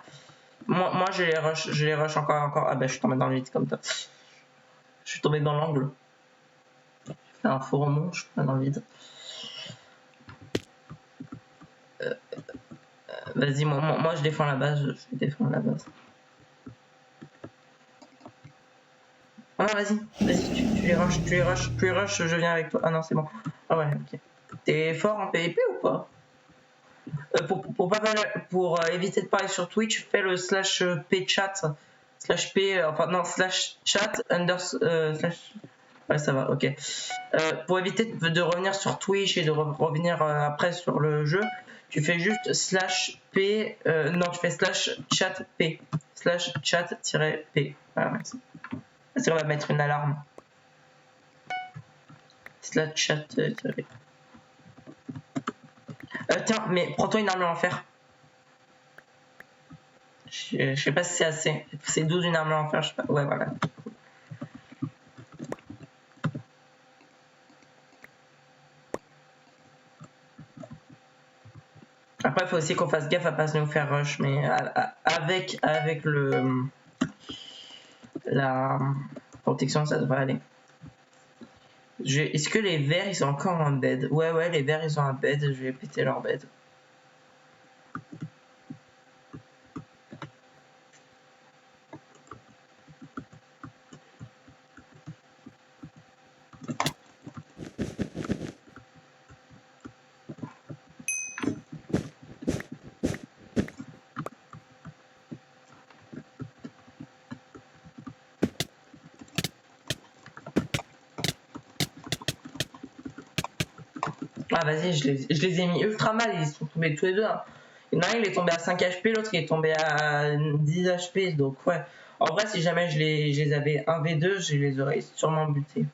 Moi je les rush encore. Ah bah, je suis tombé dans le vide comme ça. Je suis tombé dans l'angle. J'ai fait un faux remont, je suis tombé dans le vide. Vas-y, moi je défends la base. Je défends la base. Ah non, vas-y, tu les rush, je viens avec toi. Ah non, c'est bon. Ah ouais, ok. T'es fort en PvP ou pas? Pour éviter de parler sur Twitch, fais le /p-chat, /p, enfin non, /chat, slash... Ouais, ça va, ok. Pour éviter de revenir sur Twitch et de revenir après sur le jeu, tu fais juste /p, non, tu fais /chat-p, /chat-p. Voilà, merci. Parce qu'on va mettre une alarme. /chat-p. Tiens, mais prends-toi une arme à l'enfer. Je sais pas si c'est assez. C'est 12 une arme à l'enfer, je sais pas. Ouais, voilà. Après, il faut aussi qu'on fasse gaffe à pas se nous faire rush, mais avec la protection, ça devrait aller. Est-ce que les verts, ils ont encore un bed? Ouais, les verts, ils ont un bed. Je vais péter leur bed. Ah, vas-y, je les ai mis ultra mal. Ils sont tombés tous les deux. Hein. Il y en a un, il est tombé à 5 HP, l'autre, il est tombé à 10 HP. Donc, ouais. En vrai, si jamais je les avais 1v2, je les aurais sûrement butés.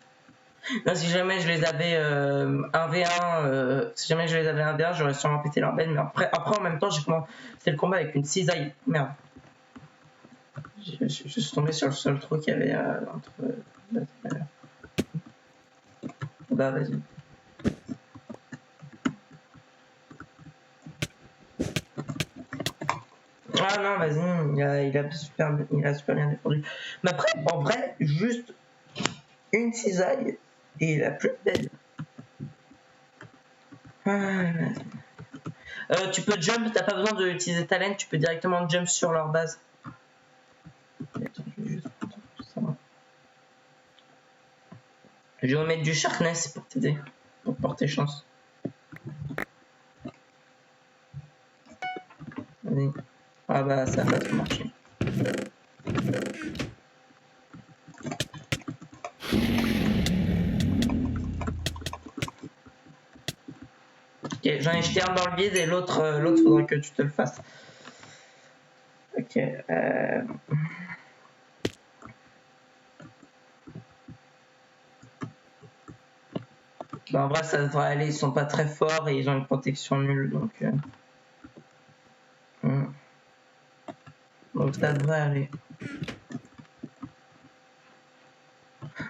Non, si jamais je les avais 1v1, si jamais je les avais 1v1, j'aurais sûrement pété leur belle. Mais après en même temps, j'ai commencé le combat avec une cisaille. Merde. Je suis tombé sur le seul trou qu'il y avait entre. Bah, vas-y. Ah non, vas-y, il a super bien défendu. Mais après, en vrai, juste une cisaille et il a plus de belle. Tu peux jump, t'as pas besoin d'utiliser talent, tu peux directement jump sur leur base. Attends, je vais juste ça. Je vais mettre du sharpness pour t'aider, pour porter chance. Vas-y. Ah bah ça va pas trop marcher. Ok, j'en ai jeté un dans le vide et l'autre faudrait que tu te le fasses. Ok. Bah, en vrai ça devrait aller, ils sont pas très forts et ils ont une protection nulle donc. Donc ça devrait aller.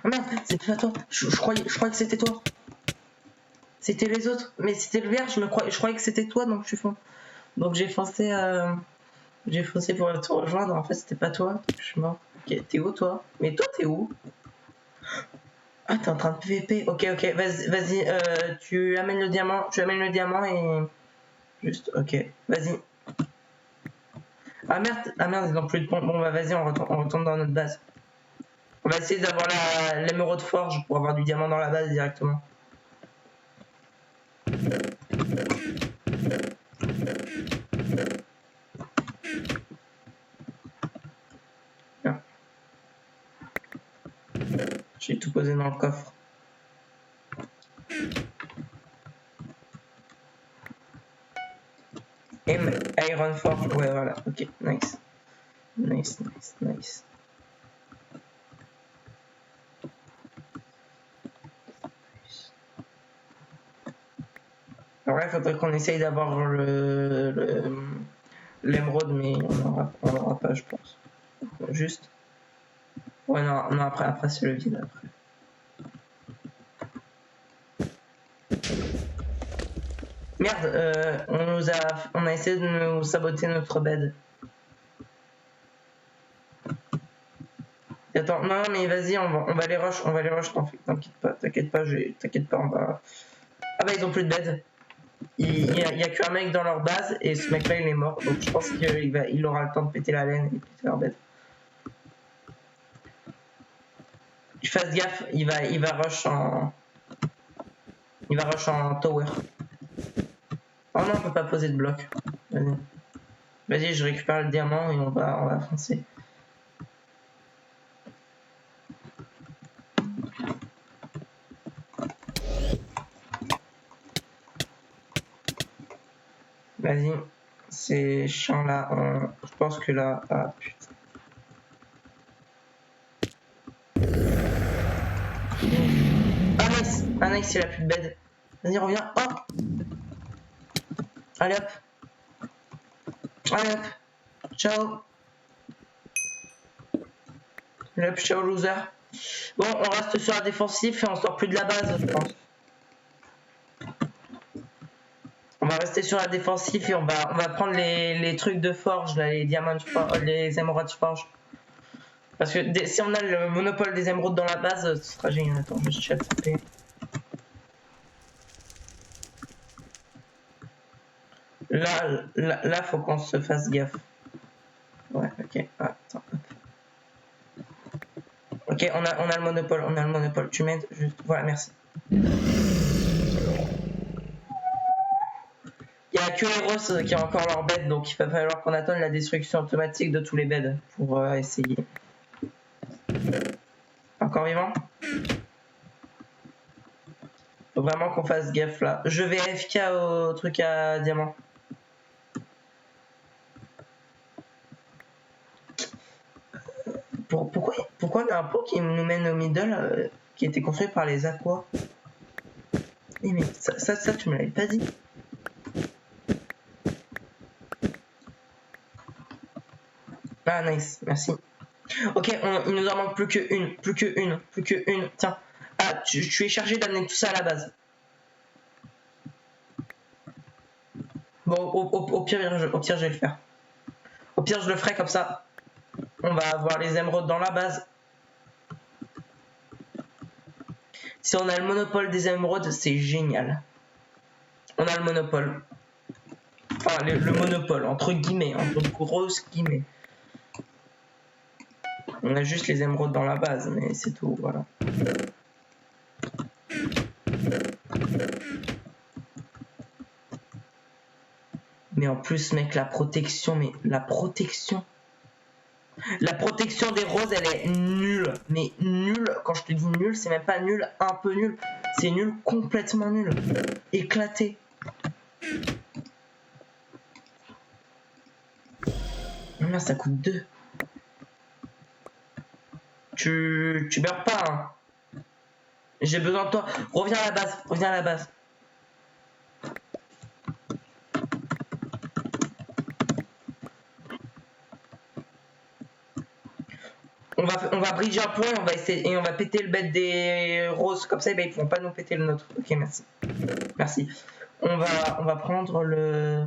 Oh merde, c'est pas toi. Je croyais que c'était toi. C'était les autres. Mais c'était le vert, je croyais que c'était toi, donc donc j'ai foncé pour te rejoindre. En fait, c'était pas toi. Donc je suis mort. Ok, t'es où toi? Mais toi, t'es où? Ah, t'es en train de PVP. Ok, vas-y, tu amènes le diamant et... Juste, ok, vas-y. Ah merde, ils ont plus de pompe. Bon bah vas-y, on retourne dans notre base. On va essayer d'avoir l'émeraude forge pour avoir du diamant dans la base directement. Bien. J'ai tout posé dans le coffre. Iron Forge, ouais voilà, ok, nice. Nice. Alors là, il faudrait qu'on essaye d'avoir l'émeraude, mais on l'aura pas, je pense. Juste. Ouais, non, après c'est le vide, après. Merde, on a essayé de nous saboter notre bed. Attends, non, mais vas-y, on va les rush, t'inquiète pas, on va... Ah bah, ils ont plus de bed. Il y a qu'un mec dans leur base, et ce mec-là, il est mort, donc je pense qu'il aura le temps de péter la laine et péter leur bed. Fasse gaffe, il va rush en... Il va rush en tower. Oh non, on peut pas poser de bloc. Vas-y, je récupère le diamant et on va foncer. Vas-y, c'est chiant là. Je pense que là... Ah putain. Ah nice, il a plus de bed. Vas-y, reviens. Hop. Allez hop. Ciao. Allez hop, ciao loser. Bon, on reste sur la défensive et on sort plus de la base, je pense. On va rester sur la défensive et on va prendre les trucs de forge, là, les diamants, les émeraudes forge. Parce que si on a le monopole des émeraudes dans la base, ce sera génial. Attends, juste chat TP. Là, faut qu'on se fasse gaffe. Ouais, ok. Attends. Ok, on a le monopole. Tu m'aides juste. Voilà, merci. Il y a que les Rosses qui ont encore leur bed, donc il va falloir qu'on attende la destruction automatique de tous les beds pour essayer. Encore vivant? Faut vraiment qu'on fasse gaffe là. Je vais AFK au truc à diamant. Pourquoi il y a un pont qui nous mène au middle qui a été construit par les Aquas? Mais ça tu me l'avais pas dit. Ah nice, merci. Ok, il nous en manque plus que une. Tiens. Ah, tu es chargé d'amener tout ça à la base. Bon, au pire, je vais le faire. Au pire, je le ferai comme ça. On va avoir les émeraudes dans la base. Si on a le monopole des émeraudes, c'est génial. On a le monopole. Enfin, le monopole, entre guillemets, entre grosses guillemets. On a juste les émeraudes dans la base, mais c'est tout, voilà. Mais en plus, mec, la protection des roses, elle est nulle. Mais nulle, quand je te dis nulle, c'est même pas nul, un peu nul. C'est nul, complètement nul. Éclaté. Merde, ça coûte 2. Tu meurs pas, hein. J'ai besoin de toi. Reviens à la base. On va bridger un point et on va essayer et on va péter le bête des roses comme ça, ils pourront pas nous péter le nôtre. Ok, merci. Merci. On va prendre le.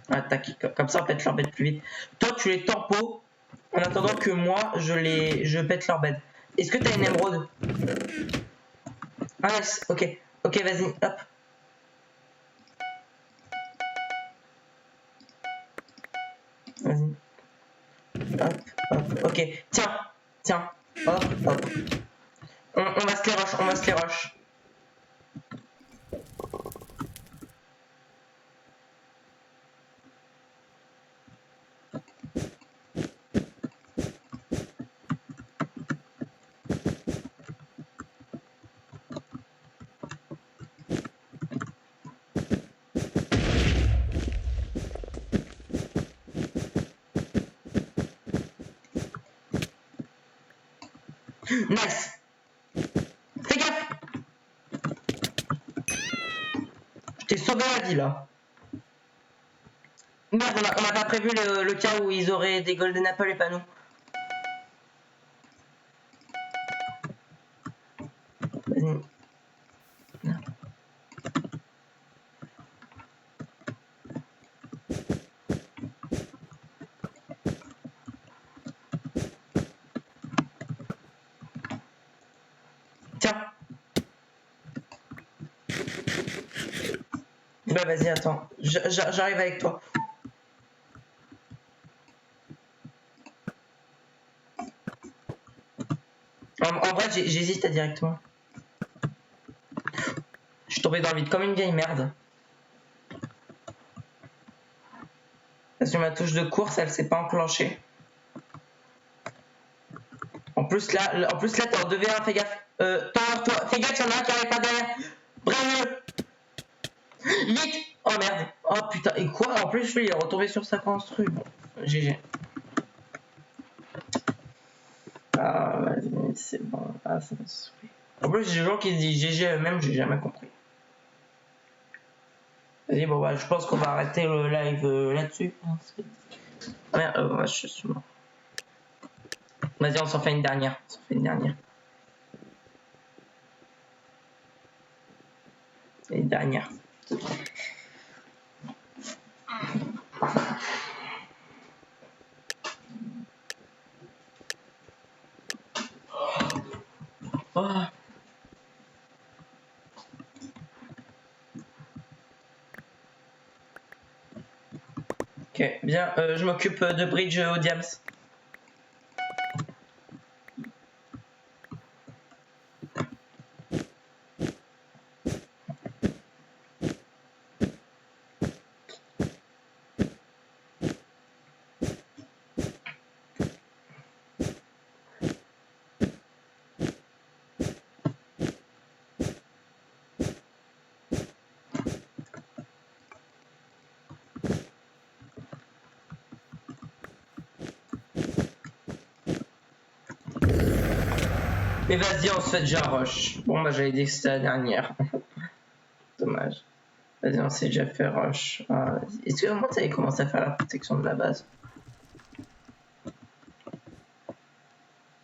Attaque. Comme ça on pète leur bête plus vite. Toi tu les tempo en attendant que moi je pète leur bête. Est-ce que t'as une émeraude? Ah yes, ok. Ok, vas-y, hop. Vas-y. Hop, hop, ok. Tiens. Hop. On va se les rush. Nice. Fais gaffe. Je t'ai sauvé la vie là. Merde, on n'a pas prévu le cas où ils auraient des golden apple et pas nous. Vas-y. Tiens. Bah vas-y, attends. J'arrive avec toi. En vrai, j'hésite à directement. Je suis tombé dans le vide comme une vieille merde. Parce que ma touche de course, elle s'est pas enclenchée. En plus là t'es en 2v1, fais gaffe. Toi, fais gaffe, y'en a un qui arrive pas derrière. Bravo. Vite. Oh merde. Oh putain, et quoi? En plus lui il est retombé sur sa construit. Bon, GG. Ah vas-y, c'est bon. Ah ça me saoule. En plus j'ai des gens qui se disent GG eux-mêmes, j'ai jamais compris. Vas-y, bon bah je pense qu'on va arrêter le live là-dessus. Ah merde, je suis mort. Vas-y, on s'en fait une dernière. Une dernière. Oh. Ok, bien, je m'occupe de bridge au diams. Mais vas-y, on se fait déjà rush. Bon, bah j'avais dit que c'était la dernière. Dommage. Vas-y, on s'est déjà fait rush. Ah, est-ce que moi, tu avais commencé à faire la protection de la base?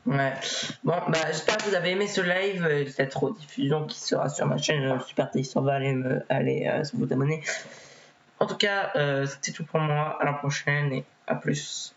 Ouais. Bon, bah j'espère que vous avez aimé ce live. Cette rediffusion qui sera sur ma chaîne Super Taste. On va aller vous abonner. En tout cas, c'était tout pour moi. À la prochaine et à plus.